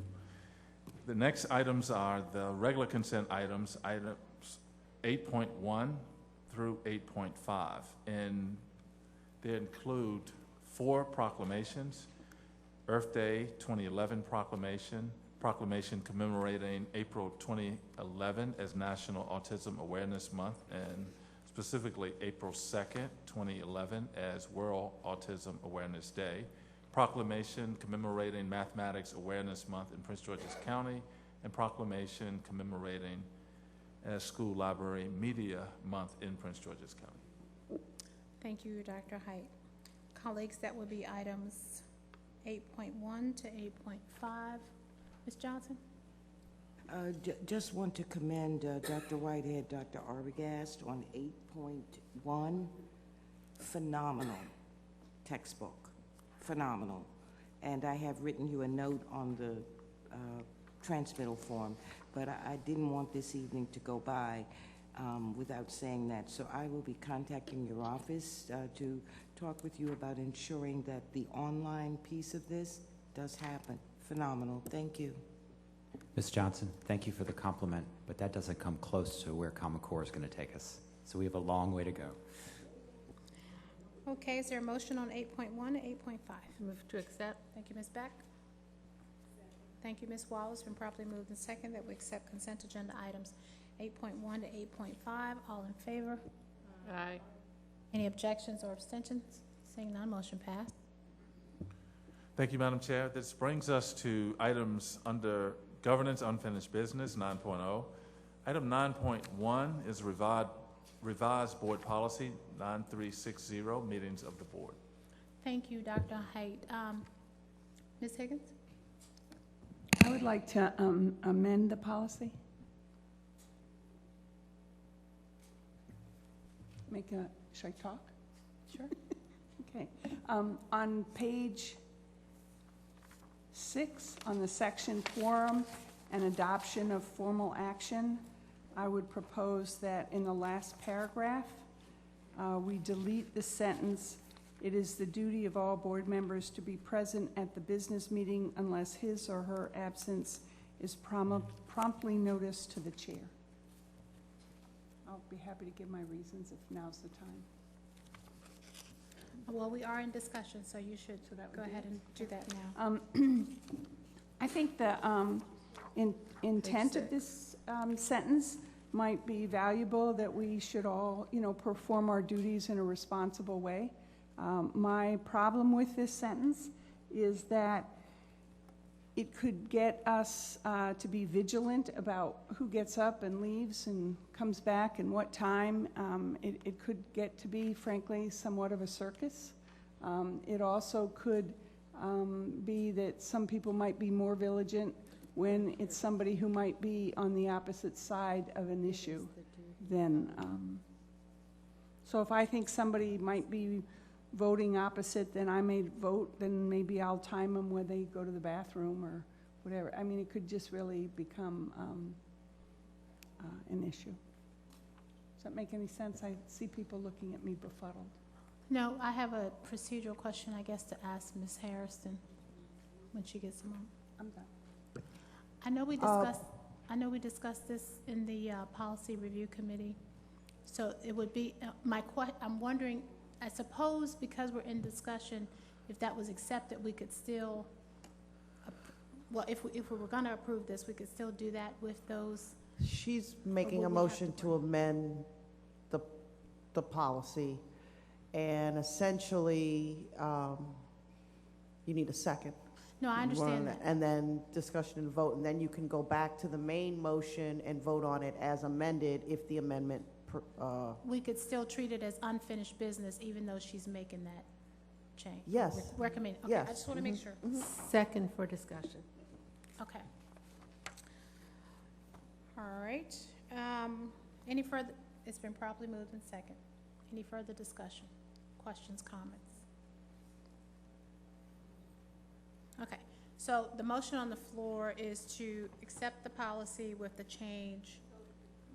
The next items are the regular consent items, items 8.1 through 8.5, and they include 4 proclamations: Earth Day 2011 proclamation, proclamation commemorating April 2011 as National Autism Awareness Month, and specifically April 2nd, 2011 as World Autism Awareness Day, proclamation commemorating Mathematics Awareness Month in Prince George's County, and proclamation commemorating as School Library Media Month in Prince George's County. Thank you, Dr. Height. Colleagues, that would be items 8.1 to 8.5. Ms. Johnson? Just want to commend Dr. Whitehead, Dr. Arbogast on 8.1. Phenomenal textbook. Phenomenal. And I have written you a note on the transmittal form, but I didn't want this evening to go by without saying that. So I will be contacting your office to talk with you about ensuring that the online piece of this does happen. Phenomenal. Thank you. Ms. Johnson, thank you for the compliment, but that doesn't come close to where Common Core is going to take us. So we have a long way to go. Okay, is there a motion on 8.1 and 8.5? Move to accept. Thank you, Ms. Beck. Thank you, Ms. Wallace. Been properly moved and second that we accept consent agenda items 8.1 to 8.5. All in favor? Aye. Any objections or abstentions? Seeing none, motion passed. Thank you, Madam Chair. This brings us to items under Governance Unfinished Business 9.0. Item 9.1 is revised board policy 9360, meetings of the board. Thank you, Dr. Height. Ms. Higgins? I would like to amend the policy. Should I talk? Sure. Okay. On page 6, on the section quorum and adoption of formal action, I would propose that in the last paragraph, we delete the sentence, "It is the duty of all board members to be present at the business meeting unless his or her absence is promptly noticed to the chair." I'll be happy to give my reasons if now's the time. Well, we are in discussion, so you should So that would go be ahead it. and do that now. I think the intent of this sentence might be valuable, that we should all, perform our duties in a responsible way. My problem with this sentence is that it could get us to be vigilant about who gets up and leaves and comes back and what time. It could get to be, frankly, somewhat of a circus. It also could be that some people might be more vigilant when it's somebody who might be on the opposite side of an issue than. So if I think somebody might be voting opposite, then I may vote, then maybe I'll time them where they go to the bathroom or whatever. I mean, it could just really become an issue. Does that make any sense? I see people looking at me befuddled. No, I have a procedural question, I guess, to ask Ms. Harrison when she gets a moment. I'm done. I know we discussed this in the policy review committee. So it would be, I'm wondering, I suppose because we're in discussion, if that was accepted, we could still, well, if we were gonna approve this, we could still do that with those. She's making Or a will we have motion to to amend the policy, and essentially, you need a second. No, I understand that. And then discussion and vote, and then you can go back to the main motion and vote on it as amended if the amendment, We could still treat it as unfinished business, even though she's making that change. Yes. Recommend, okay, Yes. I just wanna make sure. Second for discussion. Okay. All right, any further, it's been properly moved in second. Any further discussion, questions, comments? Okay, so the motion on the floor is to accept the policy with the change.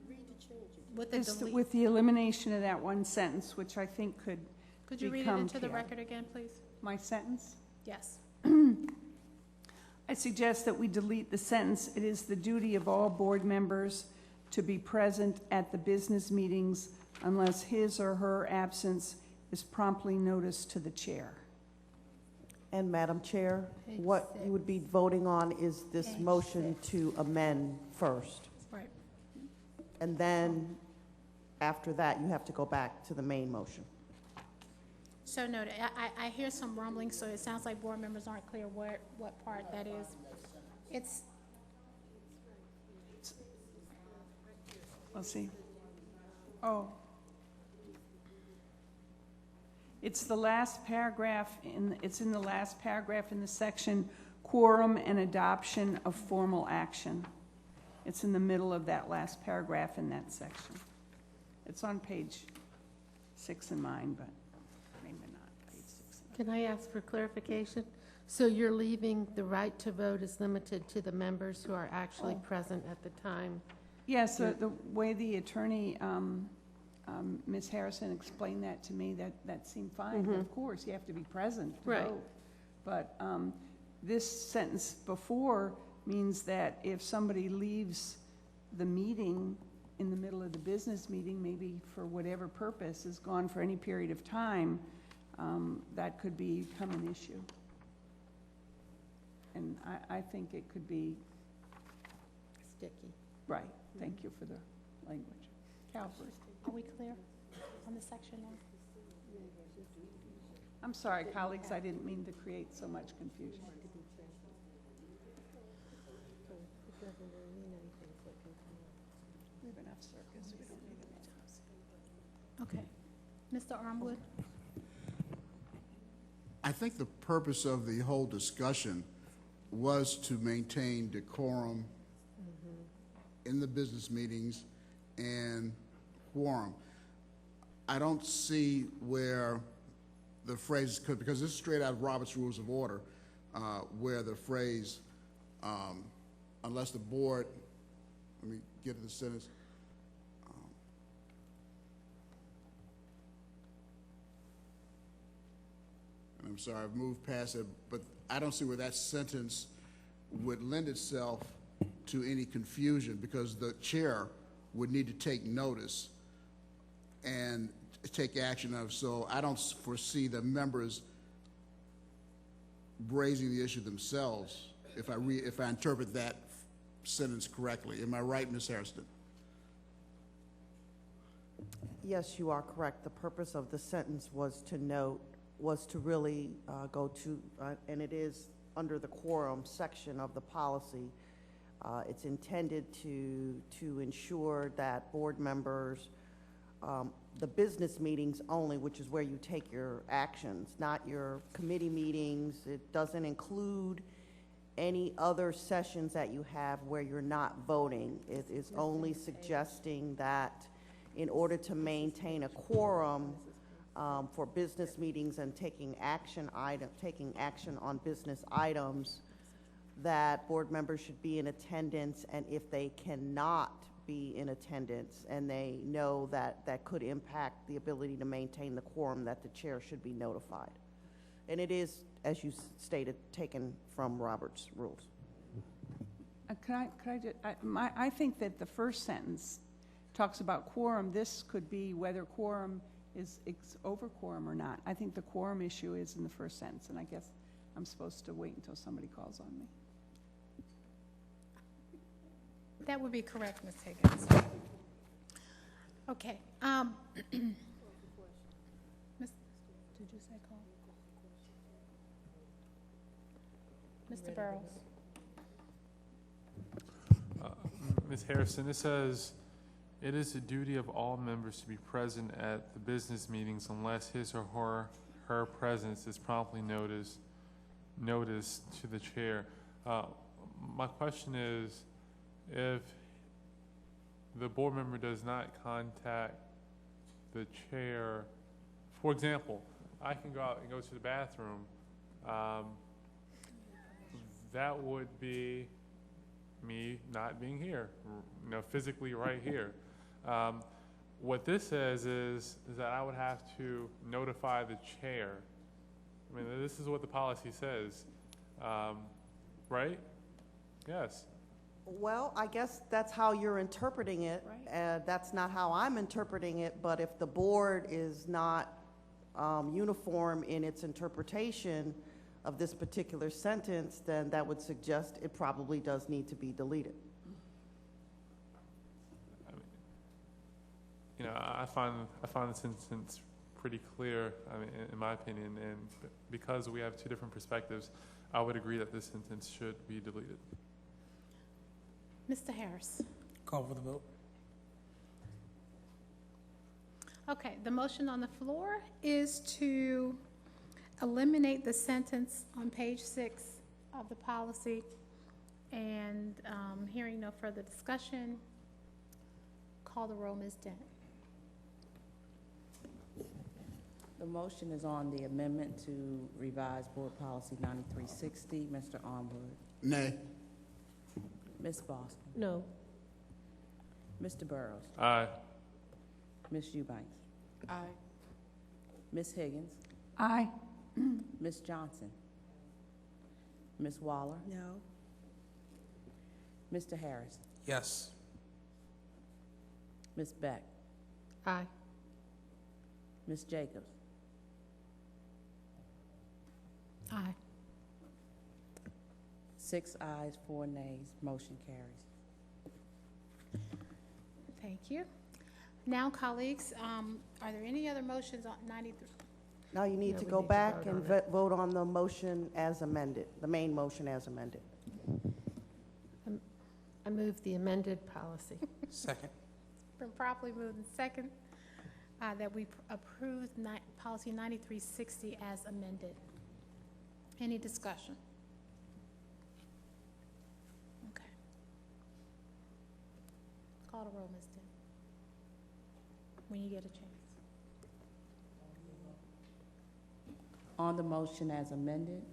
Read the changes. With the delete. With the elimination of that one sentence, which I think could Could you read it become into the chaotic. record again, please? My sentence? Yes. I suggest that we delete the sentence, "It is the duty of all board members to be present at the business meetings unless his or her absence is promptly noticed to the chair." And Madam Chair, Page what you would be voting on is this Page motion to amend first. Right. And then, after that, you have to go back to the main motion. So noted. I hear some rumbling, so it sounds like board members aren't clear what part that is. It's, Let's see. Oh. It's the last paragraph, it's in the last paragraph in the section, quorum and adoption of formal action. It's in the middle of that last paragraph in that section. It's on page 6 in mine, but maybe not, page 6. Can I ask for clarification? So you're leaving the right to vote is limited to the members who are actually present at the time? Yes, the way the attorney, Ms. Harrison explained that to me, that seemed fine. Of course, you have to be present to Right. vote. But this sentence before means that if somebody leaves the meeting in the middle of the business meeting, maybe for whatever purpose, is gone for any period of time, that could become an issue. And I think it could be, Sticky. right, thank you for the language. Calvert. are we clear on this section now? I'm sorry, colleagues, I didn't mean to create so much confusion. Okay. Mr. Armwood? I think the purpose of the whole discussion was to maintain decorum in the business meetings and quorum. I don't see where the phrase could, because this is straight out of Robert's Rules of Order, where the phrase, unless the board, let me get to the sentence. And I'm sorry, I've moved past it, but I don't see where that sentence would lend itself to any confusion, because the chair would need to take notice and take action of. So I don't foresee the members raising the issue themselves if I interpret that sentence correctly. Am I right, Ms. Hairston? Yes, you are correct. The purpose of the sentence was to really go to, and it is under the quorum section of the policy. It's intended to ensure that board members, the business meetings only, which is where you take your actions, not your committee meetings. It doesn't include any other sessions that you have where you're not voting. It is only suggesting that in order to maintain a quorum for business meetings and taking action on business items, that board members should be in attendance, and if they cannot be in attendance and they know that that could impact the ability to maintain the quorum, that the chair should be notified. And it is, as you stated, taken from Robert's rules. I think that the first sentence talks about quorum. This could be whether quorum is over quorum or not. I think the quorum issue is in the first sentence, and I guess I'm supposed to wait until somebody calls on me. That would be correct, Ms. Higgins. Okay. Did you say call? Mr. Burrows? Ms. Harrison, it says, it is the duty of all members to be present at the business meetings unless his or her presence is promptly noticed to the chair. My question is, if the board member does not contact the chair, for example, I can go out and go to the bathroom, that would be me not being here, physically right here. What this says is that I would have to notify the chair. I mean, this is what the policy says, right? Yes. Well, I guess that's how you're interpreting it. Right. That's not how I'm interpreting it, but if the board is not uniform in its interpretation of this particular sentence, then that would suggest it probably does need to be deleted. I find the sentence pretty clear, in my opinion, and because we have two different perspectives, I would agree that this sentence should be deleted. Mr. Harris? Call for the vote. Okay, the motion on the floor is to eliminate the sentence on page 6 of the policy, and hearing no further discussion, call the roll, Ms. Dent. The motion is on the amendment to revise Board Policy 9360. Mr. Armwood. Nay. Ms. Boston. No. Mr. Burrows. Aye. Ms. Eubanks. Aye. Ms. Higgins. Aye. Ms. Johnson. Ms. Waller. No. Mr. Harris. Yes. Ms. Beck. Aye. Ms. Jacobs. Aye. 6 ayes, 4 nays. Motion carries. Thank you. Now, colleagues, are there any other motions on 93? Now you need Yeah, to we go need to back vote and on it. vote on the motion as amended, the main motion as amended. I move the amended policy. Second. Been properly moved and second that we approve policy 9360 as amended. Any discussion? Okay. Call the roll, Ms. Dent, when you get a chance. On the motion as amended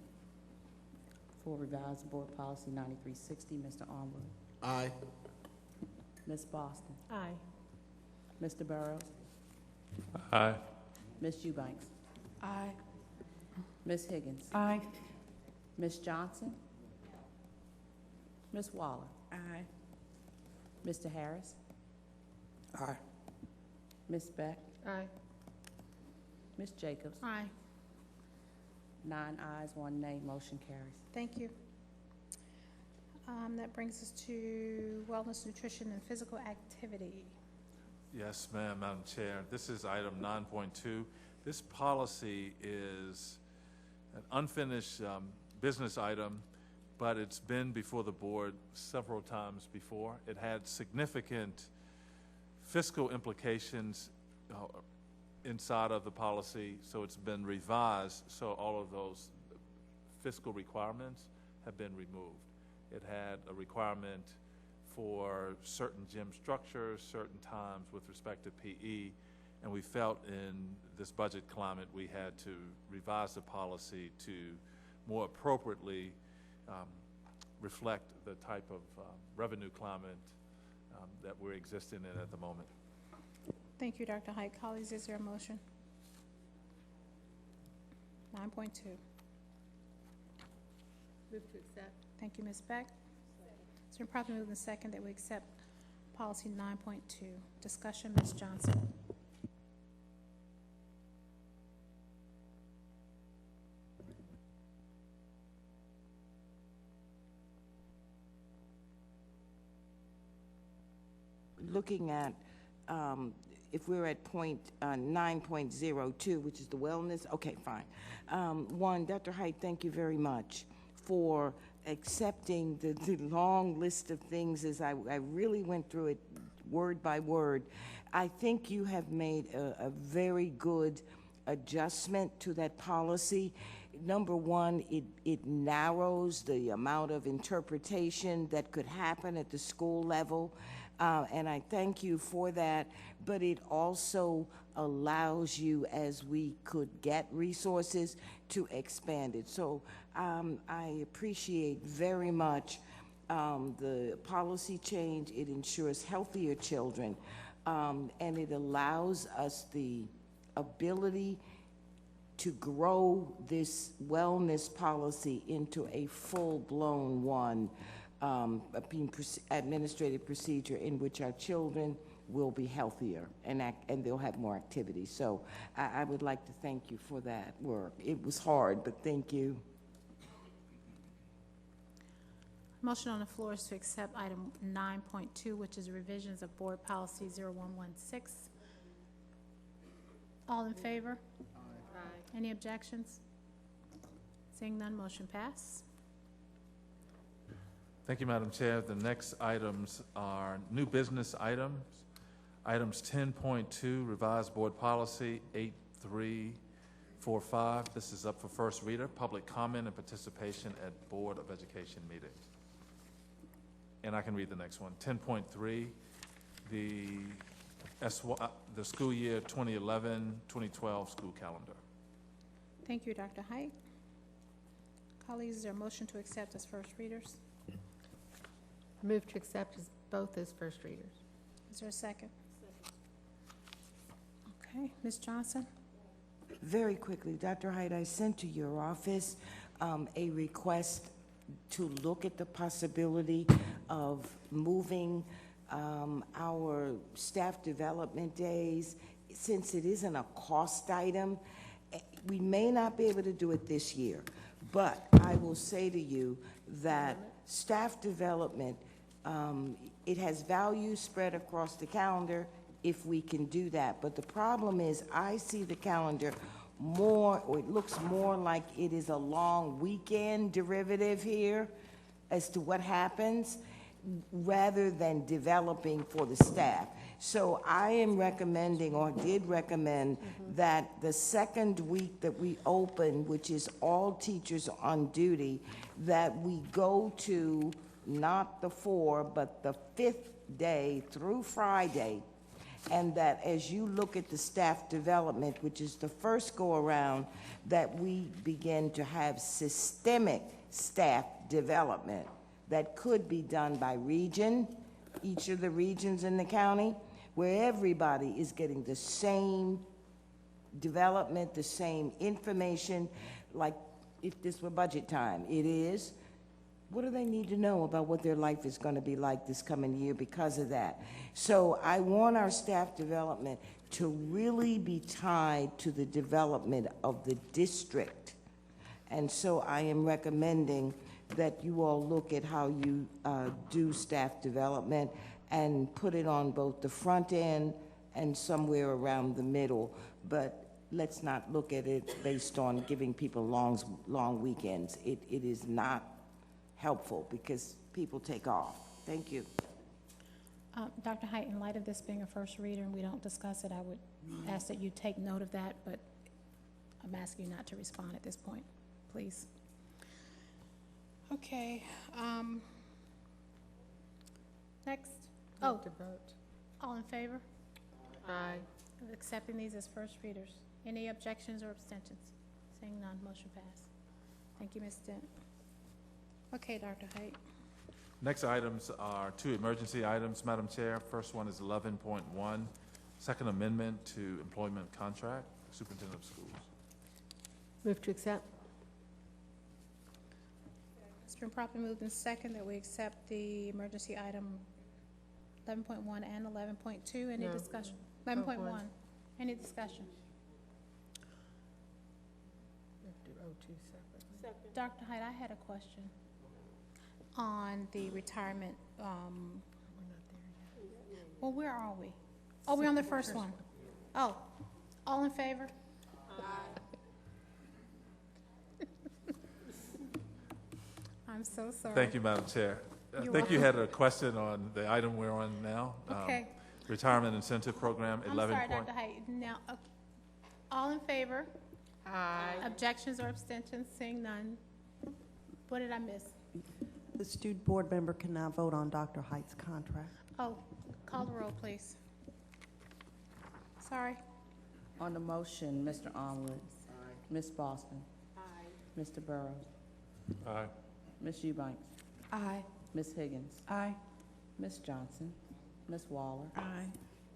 for revised board policy 9360, Mr. Armwood. Aye. Ms. Boston. Aye. Mr. Burrows. Aye. Ms. Eubanks. Aye. Ms. Higgins. Aye. Ms. Johnson. Ms. Waller. Aye. Mr. Harris. Aye. Ms. Beck. Aye. Ms. Jacobs. Aye. 9 ayes, 1 nay, motion carries. Thank you. That brings us to wellness, nutrition, and physical activity. Yes, ma'am, Madam Chair. This is item 9.2. This policy is an unfinished business item, but it's been before the board several times before. It had significant fiscal implications inside of the policy, so it's been revised, so all of those fiscal requirements have been removed. It had a requirement for certain gym structures, certain times with respect to PE, and we felt in this budget climate we had to revise the policy to more appropriately reflect the type of revenue climate that we're existing in at the moment. Thank you, Dr. Height. Colleagues, is there a motion? 9.2. Move to accept. Thank you, Ms. Beck. It's been properly moved and second that we accept policy 9.2. Discussion, Ms. Johnson. Looking at, if we're at 9.02, which is the wellness, okay, fine. One, Dr. Height, thank you very much for accepting the long list of things as I really went through it word by word. I think you have made a very good adjustment to that policy. Number one, it narrows the amount of interpretation that could happen at the school level. And I thank you for that, but it also allows you, as we could get resources, to expand it. So I appreciate very much the policy change. It ensures healthier children, and it allows us the ability to grow this wellness policy into a full-blown one, administrative procedure in which our children will be healthier and they'll have more activity. So I would like to thank you for that work. It was hard, but thank you. Motion on the floor is to accept item 9.2, which is revisions of board policy 0116. All in favor? Aye. Any objections? Seeing none, motion pass. Thank you, Madam Chair. The next items are new business items. Items 10.2, revised board policy 8345. This is up for first reader, public comment and participation at Board of Education meetings. And I can read the next one. 10.3, the school year 2011-2012 school calendar. Thank you, Dr. Height. Colleagues, is there a motion to accept as first readers? Move to accept as both as first readers. Is there a second? Okay, Ms. Johnson? Very quickly, Dr. Height, I sent to your office a request to look at the possibility of moving our staff development days. Since it isn't a cost item, we may not be able to do it this year, but I will say to you that staff development, it has value spread across the calendar if we can do that. But the problem is I see the calendar more, or it looks more like it is a long weekend derivative here as to what happens rather than developing for the staff. So I am recommending, or did recommend, that the second week that we open, which is all teachers on duty, that we go to not the 4, but the 5th day through Friday, and that as you look at the staff development, which is the first go-around, that we begin to have systemic staff development that could be done by region, each of the regions in the county, where everybody is getting the same development, the same information, like if this were budget time. It is. What do they need to know about what their life is going to be like this coming year because of that? So I want our staff development to really be tied to the development of the district. And so I am recommending that you all look at how you do staff development and put it on both the front end and somewhere around the middle. But let's not look at it based on giving people long weekends. It is not helpful because people take off. Thank you. Dr. Height, in light of this being a first reader and we don't discuss it, I would ask that you take note of that, but I'm asking you not to respond at this point, please. Okay, next. Oh, all in favor? Aye. Of accepting these as first readers. Any objections or abstentions? Seeing none, motion passed. Thank you, Ms. Dent. Okay, Dr. Height. Next items are 2 emergency items, Madam Chair. First one is 11.1, Second Amendment to Employment Contract, Superintendent of Schools. Move to accept. It's been properly moved and second that we accept the emergency item 11.1 and 11.2. Any No. discussion? 11.1. 11.1. Any discussion? Do O2 separately. Dr. Hyde, I had a question on the retirement. We're not there yet. Well, where are we? Oh, we're on the first one. Oh, all in favor? I'm so sorry. Thank you, Madam Chair. I You're think you welcome. had a question on the item we're on now. Okay. Retirement Incentive Program, I'm 11. sorry, Dr. Hyde. Now, all in favor? Aye. Objections or abstentions? Seeing none. What did I miss? The student board member cannot vote on Dr. Height's contract. Oh, call the roll, please. Sorry. On the motion, Mr. Armwood. Ms. Boston. Mr. Burrows. Aye. Ms. Eubanks. Aye. Ms. Higgins. Aye. Ms. Johnson. Ms. Waller. Aye.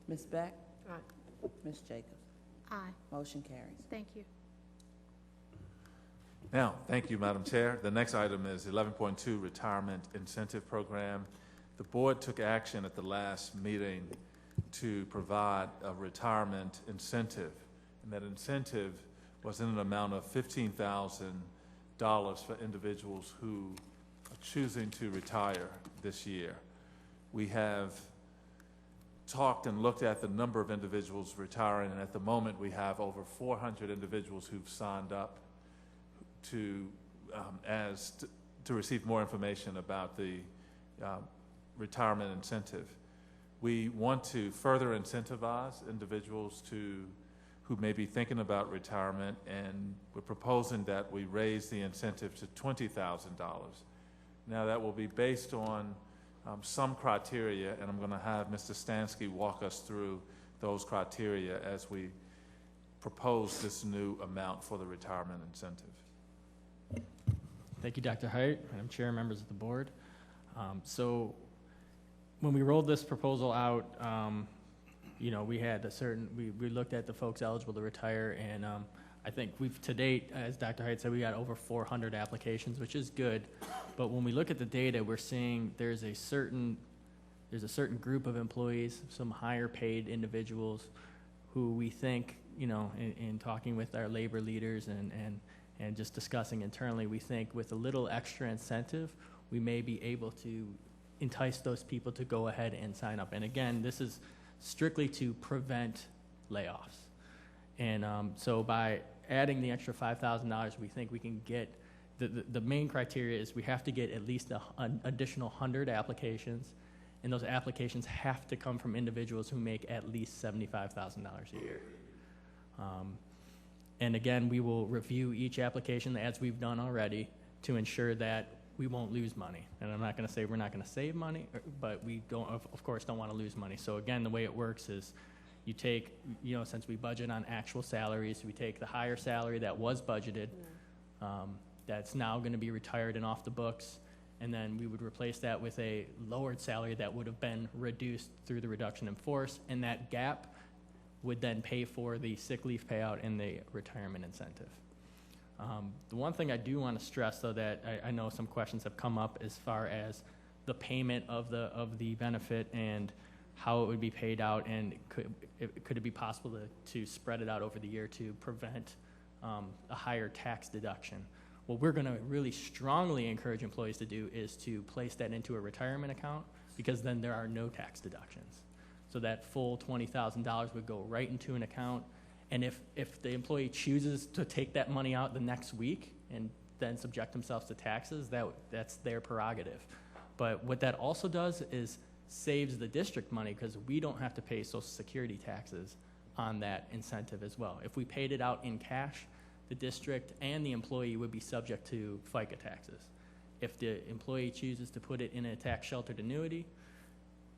Ms. Beck. Aye. Ms. Jacobs. Aye. Motion carries. Thank you. Now, thank you, Madam Chair. The next item is 11.2, Retirement Incentive Program. The board took action at the last meeting to provide a retirement incentive, and that incentive was in an amount of $15,000 for individuals who are choosing to retire this year. We have talked and looked at the number of individuals retiring, and at the moment we have over 400 individuals who've signed up to receive more information about the retirement incentive. We want to further incentivize individuals who may be thinking about retirement, and we're proposing that we raise the incentive to $20,000. Now, that will be based on some criteria, and I'm going to have Mr. Stansky walk us through those criteria as we propose this new amount for the retirement incentive. Thank you, Dr. Height, Madam Chair, members of the board. So when we rolled this proposal out, we had we looked at the folks eligible to retire, and I think we've, to date, as Dr. Height said, we got over 400 applications, which is good. But when we look at the data, we're seeing there's a certain group of employees, some higher paid individuals, who we think, in talking with our labor leaders and just discussing internally, we think with a little extra incentive, we may be able to entice those people to go ahead and sign up. And again, this is strictly to prevent layoffs. And so by adding the extra $5,000, we think we can get, the main criteria is we have to get at least an additional 100 applications, and those applications have to come from individuals who make at least $75,000 a year. And again, we will review each application as we've done already to ensure that we won't lose money. And I'm not going to say we're not going to save money, but we don't, of course, don't want to lose money. So again, the way it works is you take, since we budget on actual salaries, we take the higher salary that was budgeted, that's now going to be retired and off the books, and then we would replace that with a lowered salary that would have been reduced through the reduction in force, and that gap would then pay for the sick leave payout and the retirement incentive. The one thing I do want to stress, though, that I know some questions have come up as far as the payment of the benefit and how it would be paid out, and could it be possible to spread it out over the year to prevent a higher tax deduction? What we're going to really strongly encourage employees to do is to place that into a retirement account, because then there are no tax deductions. So that full $20,000 would go right into an account. And if the employee chooses to take that money out the next week and then subject themselves to taxes, that's their prerogative. But what that also does is saves the district money, because we don't have to pay Social Security taxes on that incentive as well. If we paid it out in cash, the district and the employee would be subject to FICA taxes. If the employee chooses to put it in a tax-sheltered annuity,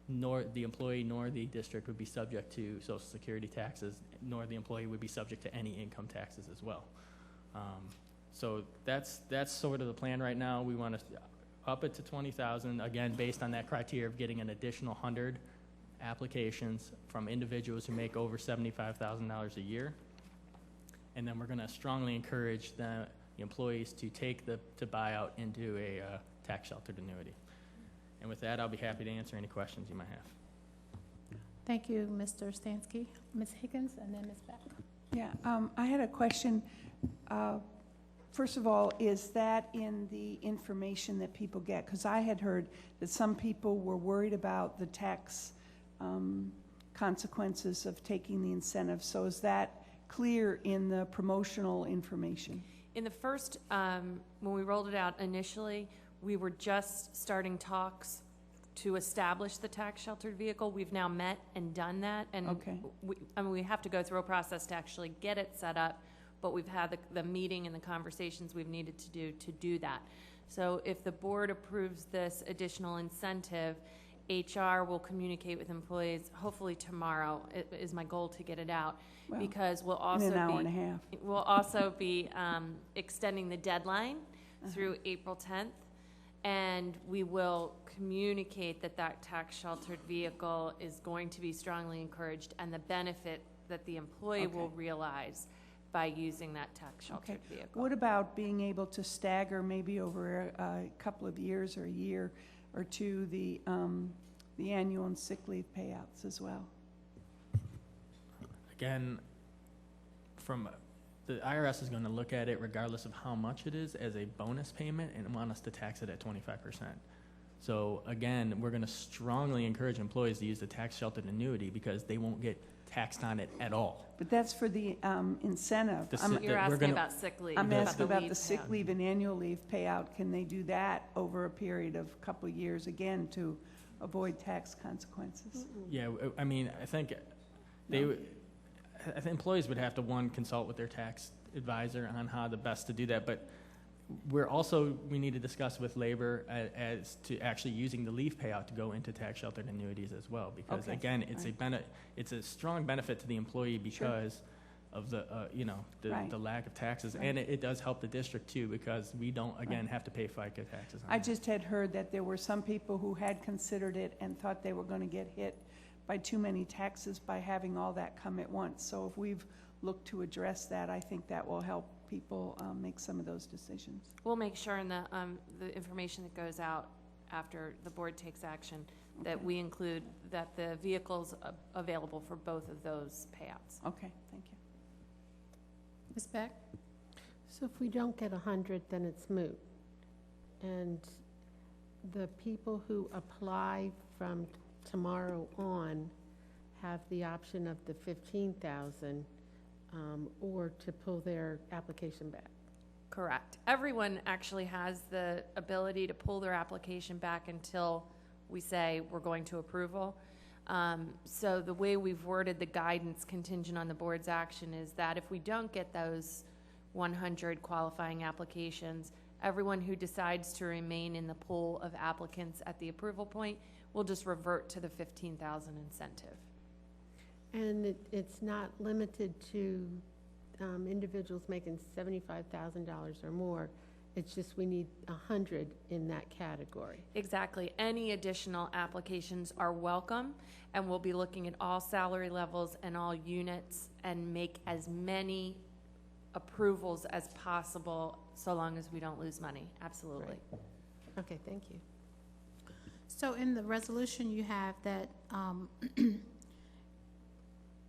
nor the employee nor the district would be subject to Social Security taxes, nor the employee would be subject to any income taxes as well. So that's sort of the plan right now. We want to up it to 20,000, again, based on that criteria of getting an additional 100 applications from individuals who make over $75,000 a year. And then we're going to strongly encourage the employees to take the buyout into a tax-sheltered annuity. And with that, I'll be happy to answer any questions you might have. Thank you, Mr. Stansky. Ms. Higgins, and then Ms. Beck. Yeah, I had a question. First of all, is that in the information that people get? Because I had heard that some people were worried about the tax consequences of taking the incentive. So is that clear in the promotional information? In the first, when we rolled it out initially, we were just starting talks to establish the tax sheltered vehicle. We've now met and done that, and Okay. we have to go through a process to actually get it set up, but we've had the meeting and the conversations we've needed to do that. So if the board approves this additional incentive, HR will communicate with employees, hopefully tomorrow is my goal to get it out, Well, because we'll also in an hour and a half. We'll also be extending the deadline through April 10th, and we will communicate that tax sheltered vehicle is going to be strongly encouraged, and the benefit that the employee will realize by using that tax sheltered vehicle. What about being able to stagger maybe over a couple of years or a year or two the annual and sick leave payouts as well? Again, the IRS is going to look at it regardless of how much it is as a bonus payment and want us to tax it at 25%. So again, we're going to strongly encourage employees to use the tax sheltered annuity, because they won't get taxed on it at all. But that's for the incentive. You're asking about sick leave. I'm asking about the sick payout. leave and annual leave payout. Can they do that over a period of a couple of years, again, to avoid tax consequences? Yeah, I mean, I think I think employees would have to, consult with their tax advisor on how the best to do that, but we need to discuss with labor as to actually using the leave payout to go into tax sheltered annuities as well, because again, it's a strong benefit to the employee because of the lack of taxes, and it does help the district too, because we don't have to pay FICA taxes on I that. just had heard that there were some people who had considered it and thought they were going to get hit by too many taxes by having all that come at once. So if we've looked to address that, I think that will help people make some of those decisions. We'll make sure in the information that goes out after the board takes action that we include that the vehicle's available for both of those payouts. Okay, thank you. Ms. Beck? So if we don't get 100, then it's moot. And the people who apply from tomorrow on have the option of the 15,000 or to pull their application back. Correct. Everyone actually has the ability to pull their application back until we say we're going to approval. So the way we've worded the guidance contingent on the board's action is that if we don't get those 100 qualifying applications, everyone who decides to remain in the pool of applicants at the approval point will just revert to the $15,000 incentive. And it's not limited to individuals making $75,000 or more. It's just we need 100 in that category. Exactly. Any additional applications are welcome, and we'll be looking at all salary levels and all units and make as many approvals as possible so long as we don't lose money. Absolutely. Right. Okay, thank you. So in the resolution, you have that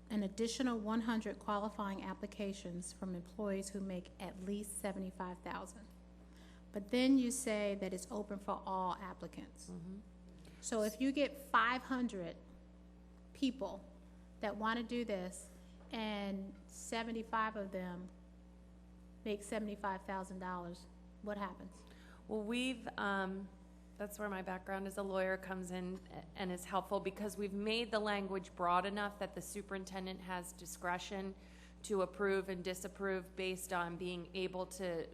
an additional 100 qualifying applications from employees who make at least $75,000. But then you say that it's open for all applicants. Mm-hmm. So if you get 500 people that want to do this and 75 of them make $75,000, what happens? Well, that's where my background as a lawyer comes in and is helpful, because we've made the language broad enough that the superintendent has discretion to approve and disapprove based on being able to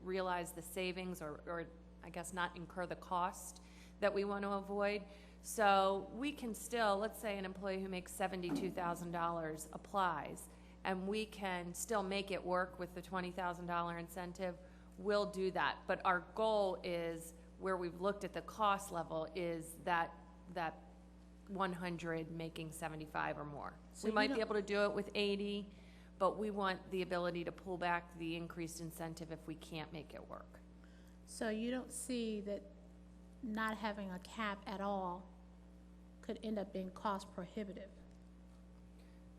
realize the savings or I guess not incur the cost that we want to avoid. So we can still, let's say an employee who makes $72,000 applies, and we can still make it work with the $20,000 incentive, we'll do that. But our goal is, where we've looked at the cost level, is that 100 making 75 or more. So we you might be don't- able to do it with 80, but we want the ability to pull back the increased incentive if we can't make it work. So you don't see that not having a cap at all could end up being cost prohibitive?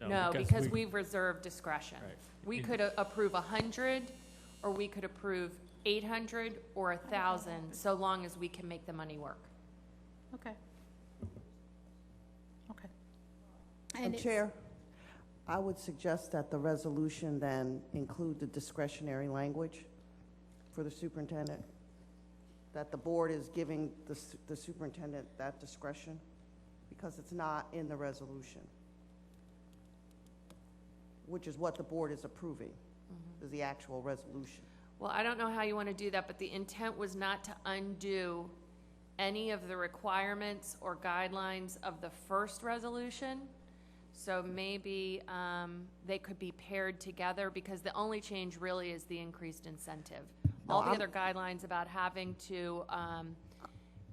No, because we've reserved discretion. Right. We could approve 100, or we could approve 800 or 1,000, so long as we can make the money work. Okay. Okay. And Chair, I would suggest that the resolution then include the discretionary language for the superintendent, that the board is giving the superintendent that discretion, because it's not in the resolution, which is what the board is approving, is the actual resolution. Well, I don't know how you want to do that, but the intent was not to undo any of the requirements or guidelines of the first resolution. So maybe they could be paired together, because the only change really is the increased incentive. All the other guidelines about having to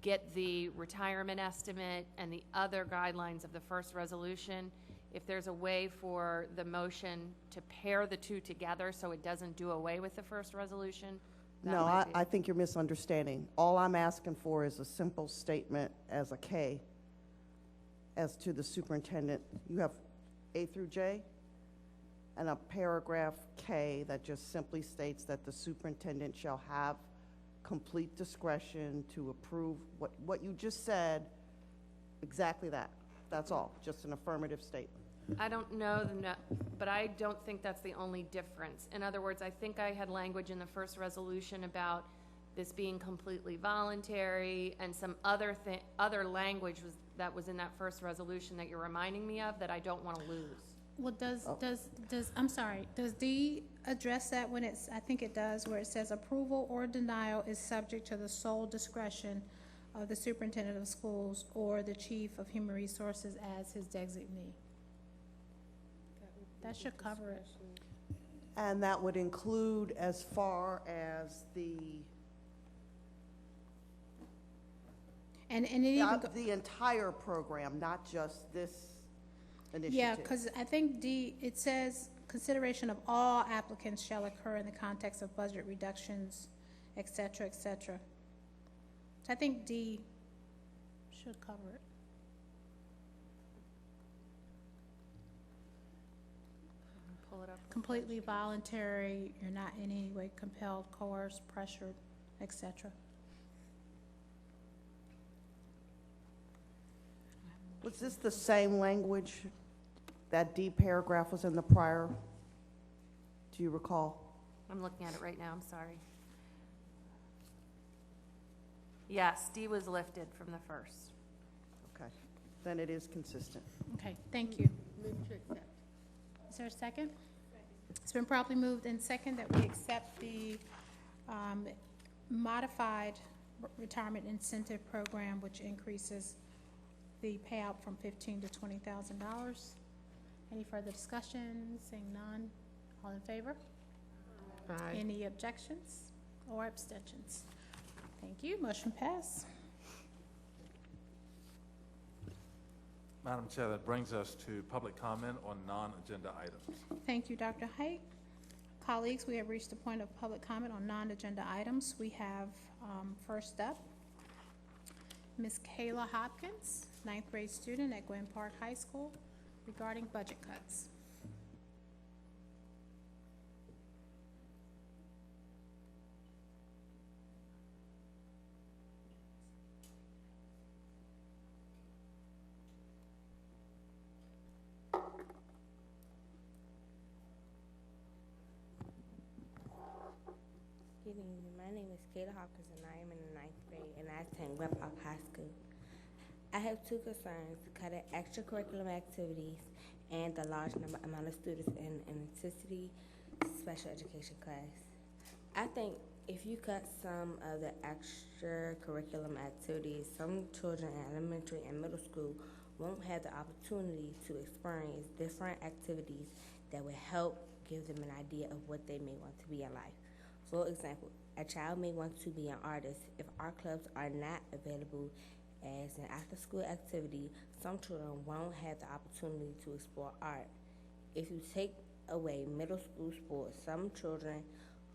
get the retirement estimate and the other guidelines of the first resolution, if there's a way for the motion to pair the two together so it doesn't do away with the first resolution, that No, might be. I think you're misunderstanding. All I'm asking for is a simple statement as a K as to the superintendent. You have A through J, and a paragraph K that just simply states that the superintendent shall have complete discretion to approve what you just said, exactly that. That's all, just an affirmative statement. I don't know, but I don't think that's the only difference. In other words, I think I had language in the first resolution about this being completely voluntary, and some other language that was in that first resolution that you're reminding me of that I don't want to lose. Well, I'm sorry, does D address that when I think it does, where it says approval or denial is subject to the sole discretion of the superintendent of schools or the chief of human resources as his designee? That should cover it. And that would include as far as And it even the entire program, not just this initiative. Yeah, because I think D, it says consideration of all applicants shall occur in the context of budget reductions, et cetera, et cetera. So I think D should cover it. Pull it up. Completely voluntary, you're not in any way compelled, coerced, pressured, et cetera. Was this the same language that D paragraph was in the prior? Do you recall? I'm looking at it right now, I'm sorry. Yes, D was lifted from the first. then it is consistent. Okay, thank you. Is there a second? It's been properly moved and second that we accept the modified retirement incentive program, which increases the payout from $15,000 to $20,000. Any further discussion? Seeing none, all in favor? Aye. Any objections or abstentions? Thank you, motion passed. Madam Chair, that brings us to public comment on non-agenda items. Thank you, Dr. Height. Colleagues, we have reached the point of public comment on non-agenda items. We have, first up, Ms. Kayla Hopkins, 9th grade student at Gwen Park High School, regarding budget cuts. Good evening. My name is Kayla Hopkins, and I am in the 9th grade, and I attend Gwen Park High School. I have two concerns: cutting extracurricular activities and the large amount of students in an intensity special education class. I think if you cut some of the extracurricular activities, some children in elementary and middle school won't have the opportunity to experience different activities that would help give them an idea of what they may want to be in life. For example, a child may want to be an artist. If art clubs are not available as an after-school activity, some children won't have the opportunity to explore art. If you take away middle school sports, some children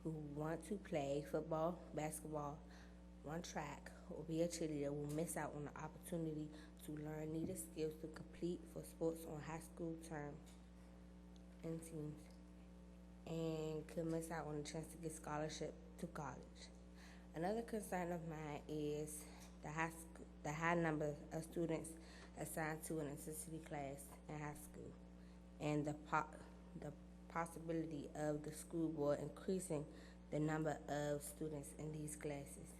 who want to play football, basketball, run track, or be a cheerleader will miss out on the opportunity to learn needed skills to complete for sports on high school term and teams, and could miss out on the chance to get scholarship to college. Another concern of mine is the high number of students assigned to an intensity class in high school, and the possibility of the school board increasing the number of students in these classes.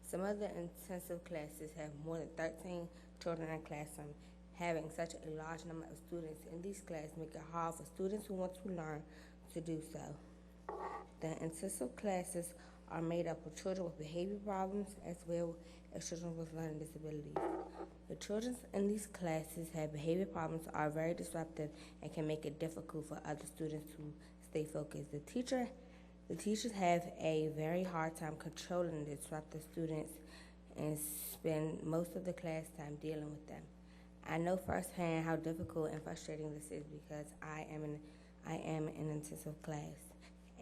Some of the intensive classes have more than 13 children in classroom. Having such a large number of students in these classes make it hard for students who want to learn to do so. The intensive classes are made up of children with behavior problems as well as children with learning disabilities. The children in these classes have behavior problems, are very disruptive, and can make it difficult for other students to stay focused. The teachers have a very hard time controlling the disruptive students and spend most of the class time dealing with them. I know firsthand how difficult and frustrating this is because I am in an intensive class,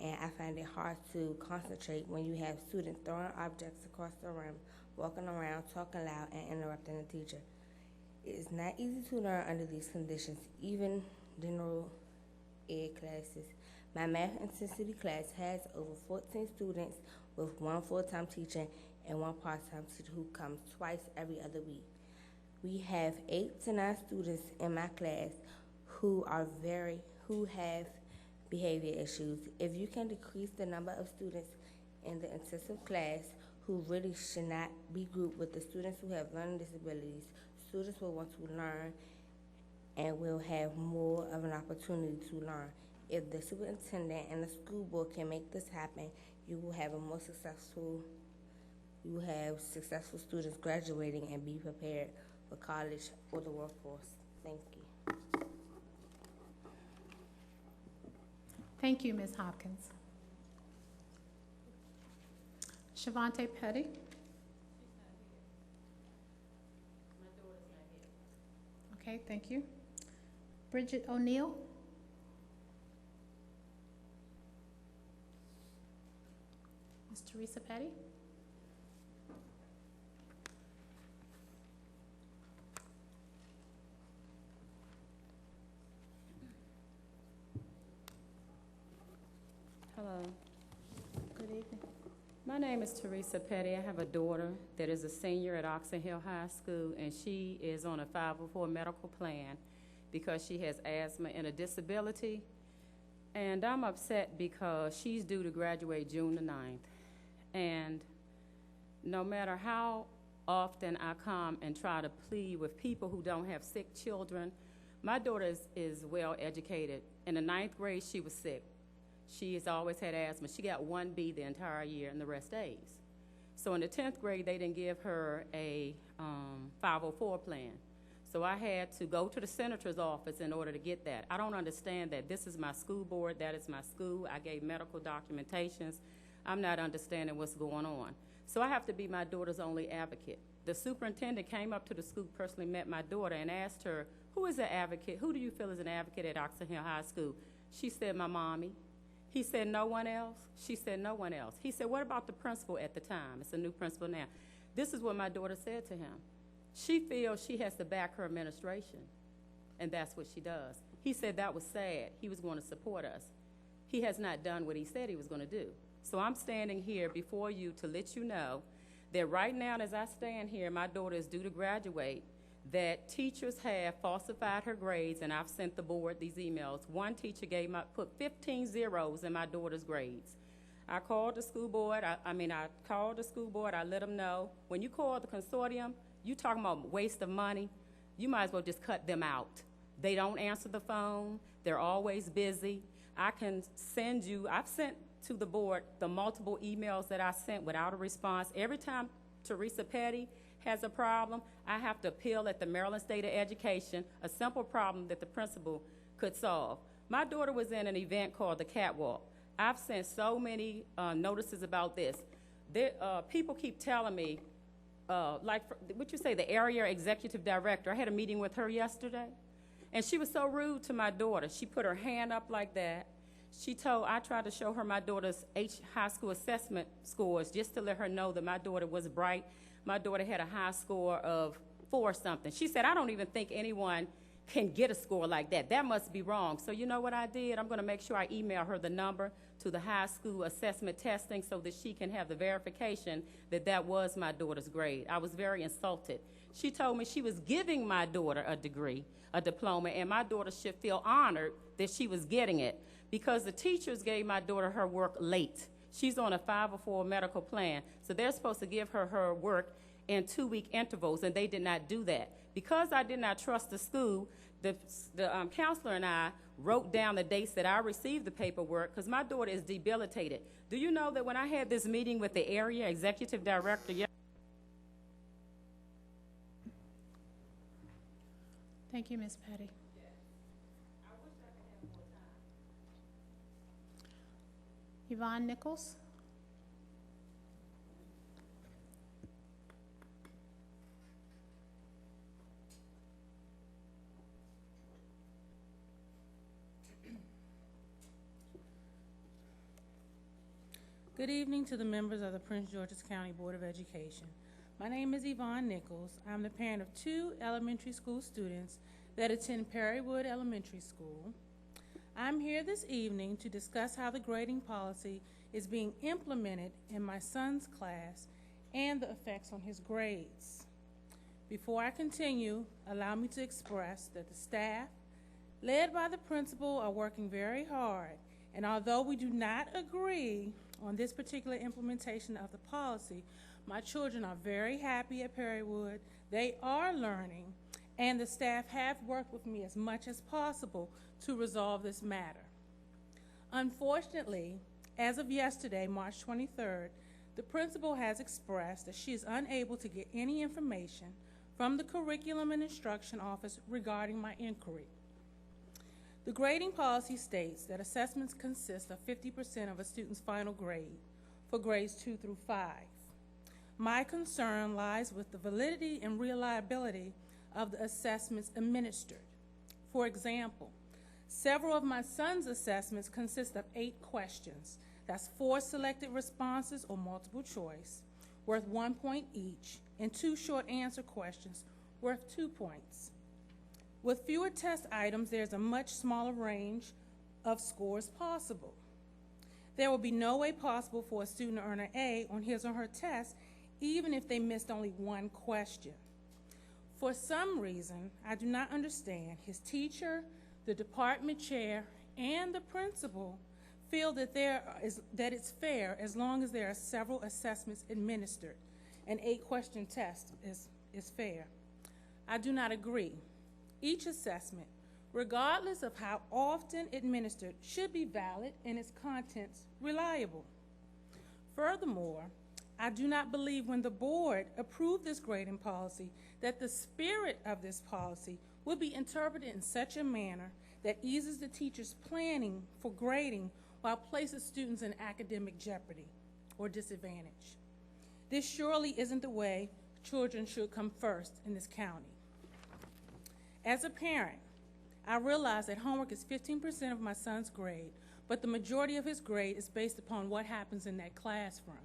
and I find it hard to concentrate when you have students throwing objects across the room, walking around, talking loud, and interrupting the teacher. It is not easy to learn under these conditions, even general ed classes. My math intensity class has over 14 students with one full-time teacher and one part-time teacher who comes twice every other week. We have 8 to 9 students in my class who have behavior issues. If you can decrease the number of students in the intensive class who really should not be grouped with the students who have learning disabilities, students will want to learn and will have more of an opportunity to learn. If the superintendent and the school board can make this happen, you will have successful students graduating and be prepared for college or the workforce. Thank you. Thank you, Ms. Hopkins. Shavante Petty. Okay, thank you. Bridget O'Neill. Ms. Teresa Petty. Hello. Good evening. My name is Teresa Petty. I have a daughter that is a senior at Oxon Hill High School, and she is on a 504 medical plan because she has asthma and a disability. And I'm upset because she's due to graduate June the 9th. And no matter how often I come and try to plead with people who don't have sick children. My daughter is well educated. In the 9th grade, she was sick. She has always had asthma. She got 1B the entire year and the rest A's. So in the 10th grade, they didn't give her a 504 plan. So I had to go to the senator's office in order to get that. I don't understand that. This is my school board. That is my school. I gave medical documentations. I'm not understanding what's going on. So I have to be my daughter's only advocate. The superintendent came up to the school, personally met my daughter, and asked her, who is an advocate? Who do you feel is an advocate at Oxon Hill High School? She said, my mommy. He said, no one else? She said, no one else. He said, what about the principal at the time? It's a new principal now. This is what my daughter said to him. She feels she has to back her administration, and that's what she does. He said that was sad. He was going to support us. He has not done what he said he was going to do. So I'm standing here before you to let you know that right now, as I stand here, my daughter is due to graduate, that teachers have falsified her grades, and I've sent the board these emails. One teacher put 15 zeros in my daughter's grades. I called the school board. I called the school board. I let them know. When you call the consortium, you talking about waste of money, you might as well just cut them out. They don't answer the phone. They're always busy. I can send you, I've sent to the board the multiple emails that I sent without a response. Every time Teresa Petty has a problem, I have to appeal at the Maryland State of Education, a simple problem that the principal could solve. My daughter was in an event called the Catwalk. I've sent so many notices about this. People keep telling me, the area executive director, I had a meeting with her yesterday, and she was so rude to my daughter. She put her hand up like that. I tried to show her my daughter's high school assessment scores just to let her know that my daughter was bright. My daughter had a high score of 4 something. She said, I don't even think anyone can get a score like that. That must be wrong. So you know what I did? I'm going to make sure I email her the number to the high school assessment testing so that she can have the verification that that was my daughter's grade. I was very insulted. She told me she was giving my daughter a degree, a diploma, and my daughter should feel honored that she was getting it because the teachers gave my daughter her work late. She's on a 504 medical plan, so they're supposed to give her her work in 2-week intervals, and they did not do that. Because I did not trust the school, the counselor and I wrote down the dates that I received the paperwork because my daughter is debilitated. Do you know that when I had this meeting with the area executive director, Thank you, Ms. Petty. Yvonne Nichols. Good evening to the members of the Prince George's County Board of Education. My name is Yvonne Nichols. I'm the parent of 2 elementary school students that attend Perrywood Elementary School. I'm here this evening to discuss how the grading policy is being implemented in my son's class and the effects on his grades. Before I continue, allow me to express that the staff, led by the principal, are working very hard, and although we do not agree on this particular implementation of the policy, my children are very happy at Perrywood. They are learning, and the staff have worked with me as much as possible to resolve this matter. Unfortunately, as of yesterday, March 23rd, the principal has expressed that she is unable to get any information from the Curriculum and Instruction Office regarding my inquiry. The grading policy states that assessments consist of 50% of a student's final grade for grades 2 through 5. My concern lies with the validity and reliability of the assessments administered. For example, several of my son's assessments consist of 8 questions. That's 4 selected responses or multiple choice, worth 1 point each, and 2 short answer questions worth 2 points. With fewer test items, there's a much smaller range of scores possible. There will be no way possible for a student to earn an A on his or her test, even if they missed only 1 question. For some reason, I do not understand, his teacher, the department chair, and the principal feel that it's fair as long as there are several assessments administered. an 8-question test is fair. I do not agree. Each assessment, regardless of how often administered, should be valid and its contents reliable. Furthermore, I do not believe when the board approved this grading policy that the spirit of this policy will be interpreted in such a manner that eases the teacher's planning for grading while places students in academic jeopardy or disadvantage. This surely isn't the way children should come first in this county. As a parent, I realize that homework is 15% of my son's grade, but the majority of his grade is based upon what happens in that classroom.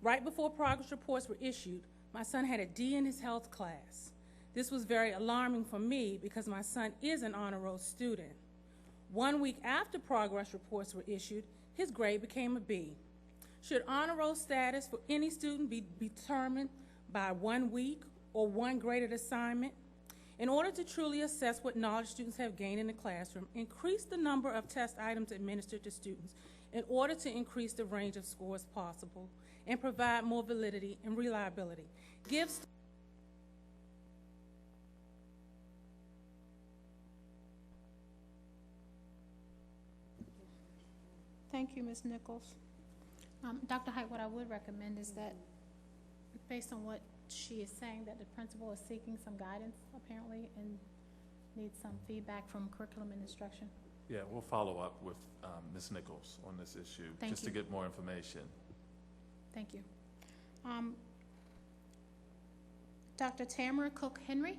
Right before progress reports were issued, my son had a D in his health class. This was very alarming for me because my son is an honor roll student. 1 week after progress reports were issued, his grade became a B. Should honor roll status for any student be determined by 1 week or one graded assignment? In order to truly assess what knowledge students have gained in the classroom, increase the number of test items administered to students in order to increase the range of scores possible and provide more validity and reliability. Thank you, Ms. Nichols. Dr. Height, what I would recommend is that, based on what she is saying, that the principal is seeking some guidance, apparently, and needs some feedback from curriculum and instruction. Yeah, we'll follow up with Ms. Nichols on this issue, just to get more information. Thank you. Dr. Tamara Cook-Henry.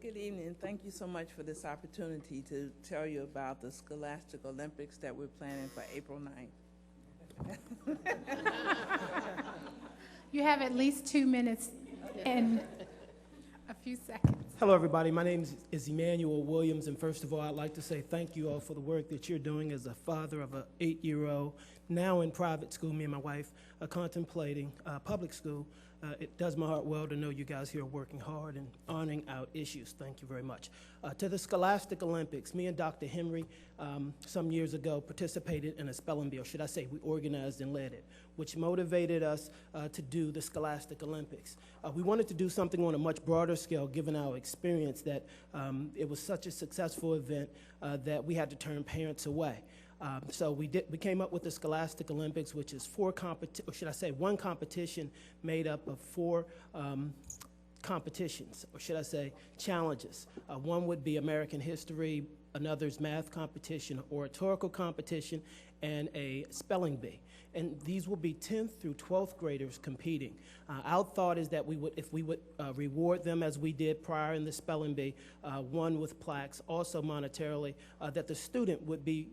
Good evening. Thank you so much for this opportunity to tell you about the Scholastic Olympics that we're planning for April 9th. You have at least 2 minutes and a few seconds. Hello, everybody. My name is Emmanuel Williams, and first of all, I'd like to say thank you all for the work that you're doing as a father of an 8-year-old, now in private school, me and my wife are contemplating public school. It does my heart well to know you guys here are working hard and honoring our issues. Thank you very much. To the Scholastic Olympics, me and Dr. Henry some years ago participated in a spelling bee, or should I say we organized and led it, which motivated us to do the Scholastic Olympics. We wanted to do something on a much broader scale given our experience that it was such a successful event that we had to turn parents away. So we came up with the Scholastic Olympics, which is one competition made up of 4 competitions, or should I say challenges. One would be American history, another's math competition, oratorical competition, and a spelling bee. And these will be 10th through 12th graders competing. Our thought is that if we would reward them as we did prior in the spelling bee, one with plaques, also monetarily, that the student would be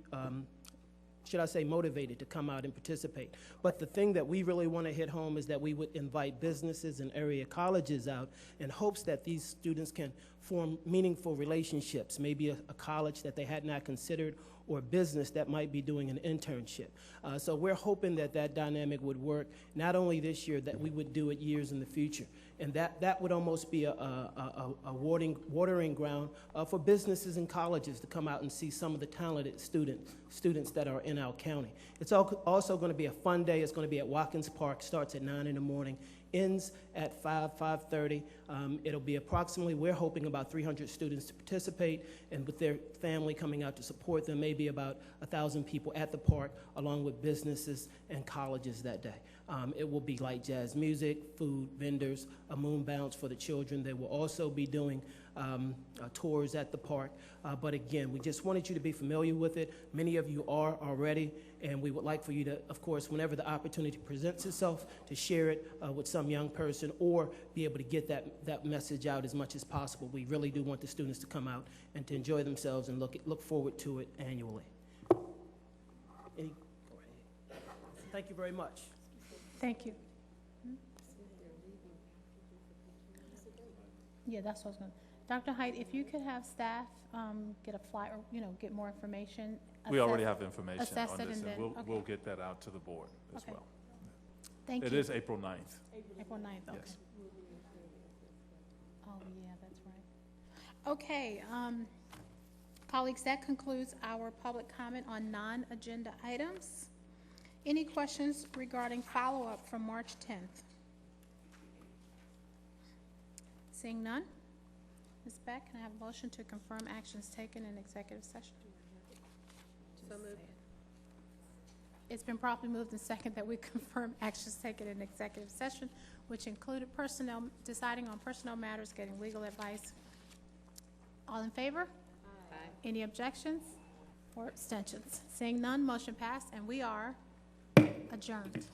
should I say, motivated to come out and participate. But the thing that we really want to hit home is that we would invite businesses and area colleges out in hopes that these students can form meaningful relationships, maybe a college that they had not considered or a business that might be doing an internship. So we're hoping that that dynamic would work, not only this year, that we would do it years in the future. And that would almost be a watering ground for businesses and colleges to come out and see some of the talented students that are in our county. It's also going to be a fun day. It's going to be at Watkins Park, starts at 9 in the morning, ends at 5:30. It'll be approximately, we're hoping about 300 students to participate, and with their family coming out to support them, maybe about 1,000 people at the park, along with businesses and colleges that day. It will be light jazz music, food, vendors, a moon bounce for the children. They will also be doing tours at the park. But again, we just wanted you to be familiar with it. Many of you are already, and we would like for you to, of course, whenever the opportunity presents itself, to share it with some young person or be able to get that message out as much as possible. We really do want the students to come out and to enjoy themselves and look forward to it annually. Thank you very much. Thank you. Yeah, that's what I was going to. Dr. Height, if you could have staff get a flyer, or, get more information. We already have information assess on it this, and and then, we'll get that out to the board as well. Thank you. It is April 9th. April 9th, okay. Yes. Oh, yeah, that's right. Okay, colleagues, that concludes our public comment on non-agenda items. Any questions regarding follow-up from March 10th? Seeing none? Ms. Beck, can I have a motion to confirm actions taken in executive session? So moved. It's been properly moved and second that we confirm actions taken in executive session, which included personnel, deciding on personnel matters, getting legal advice. All in favor? Aye. Any objections or abstentions? Seeing none, motion passed, and we are adjourned.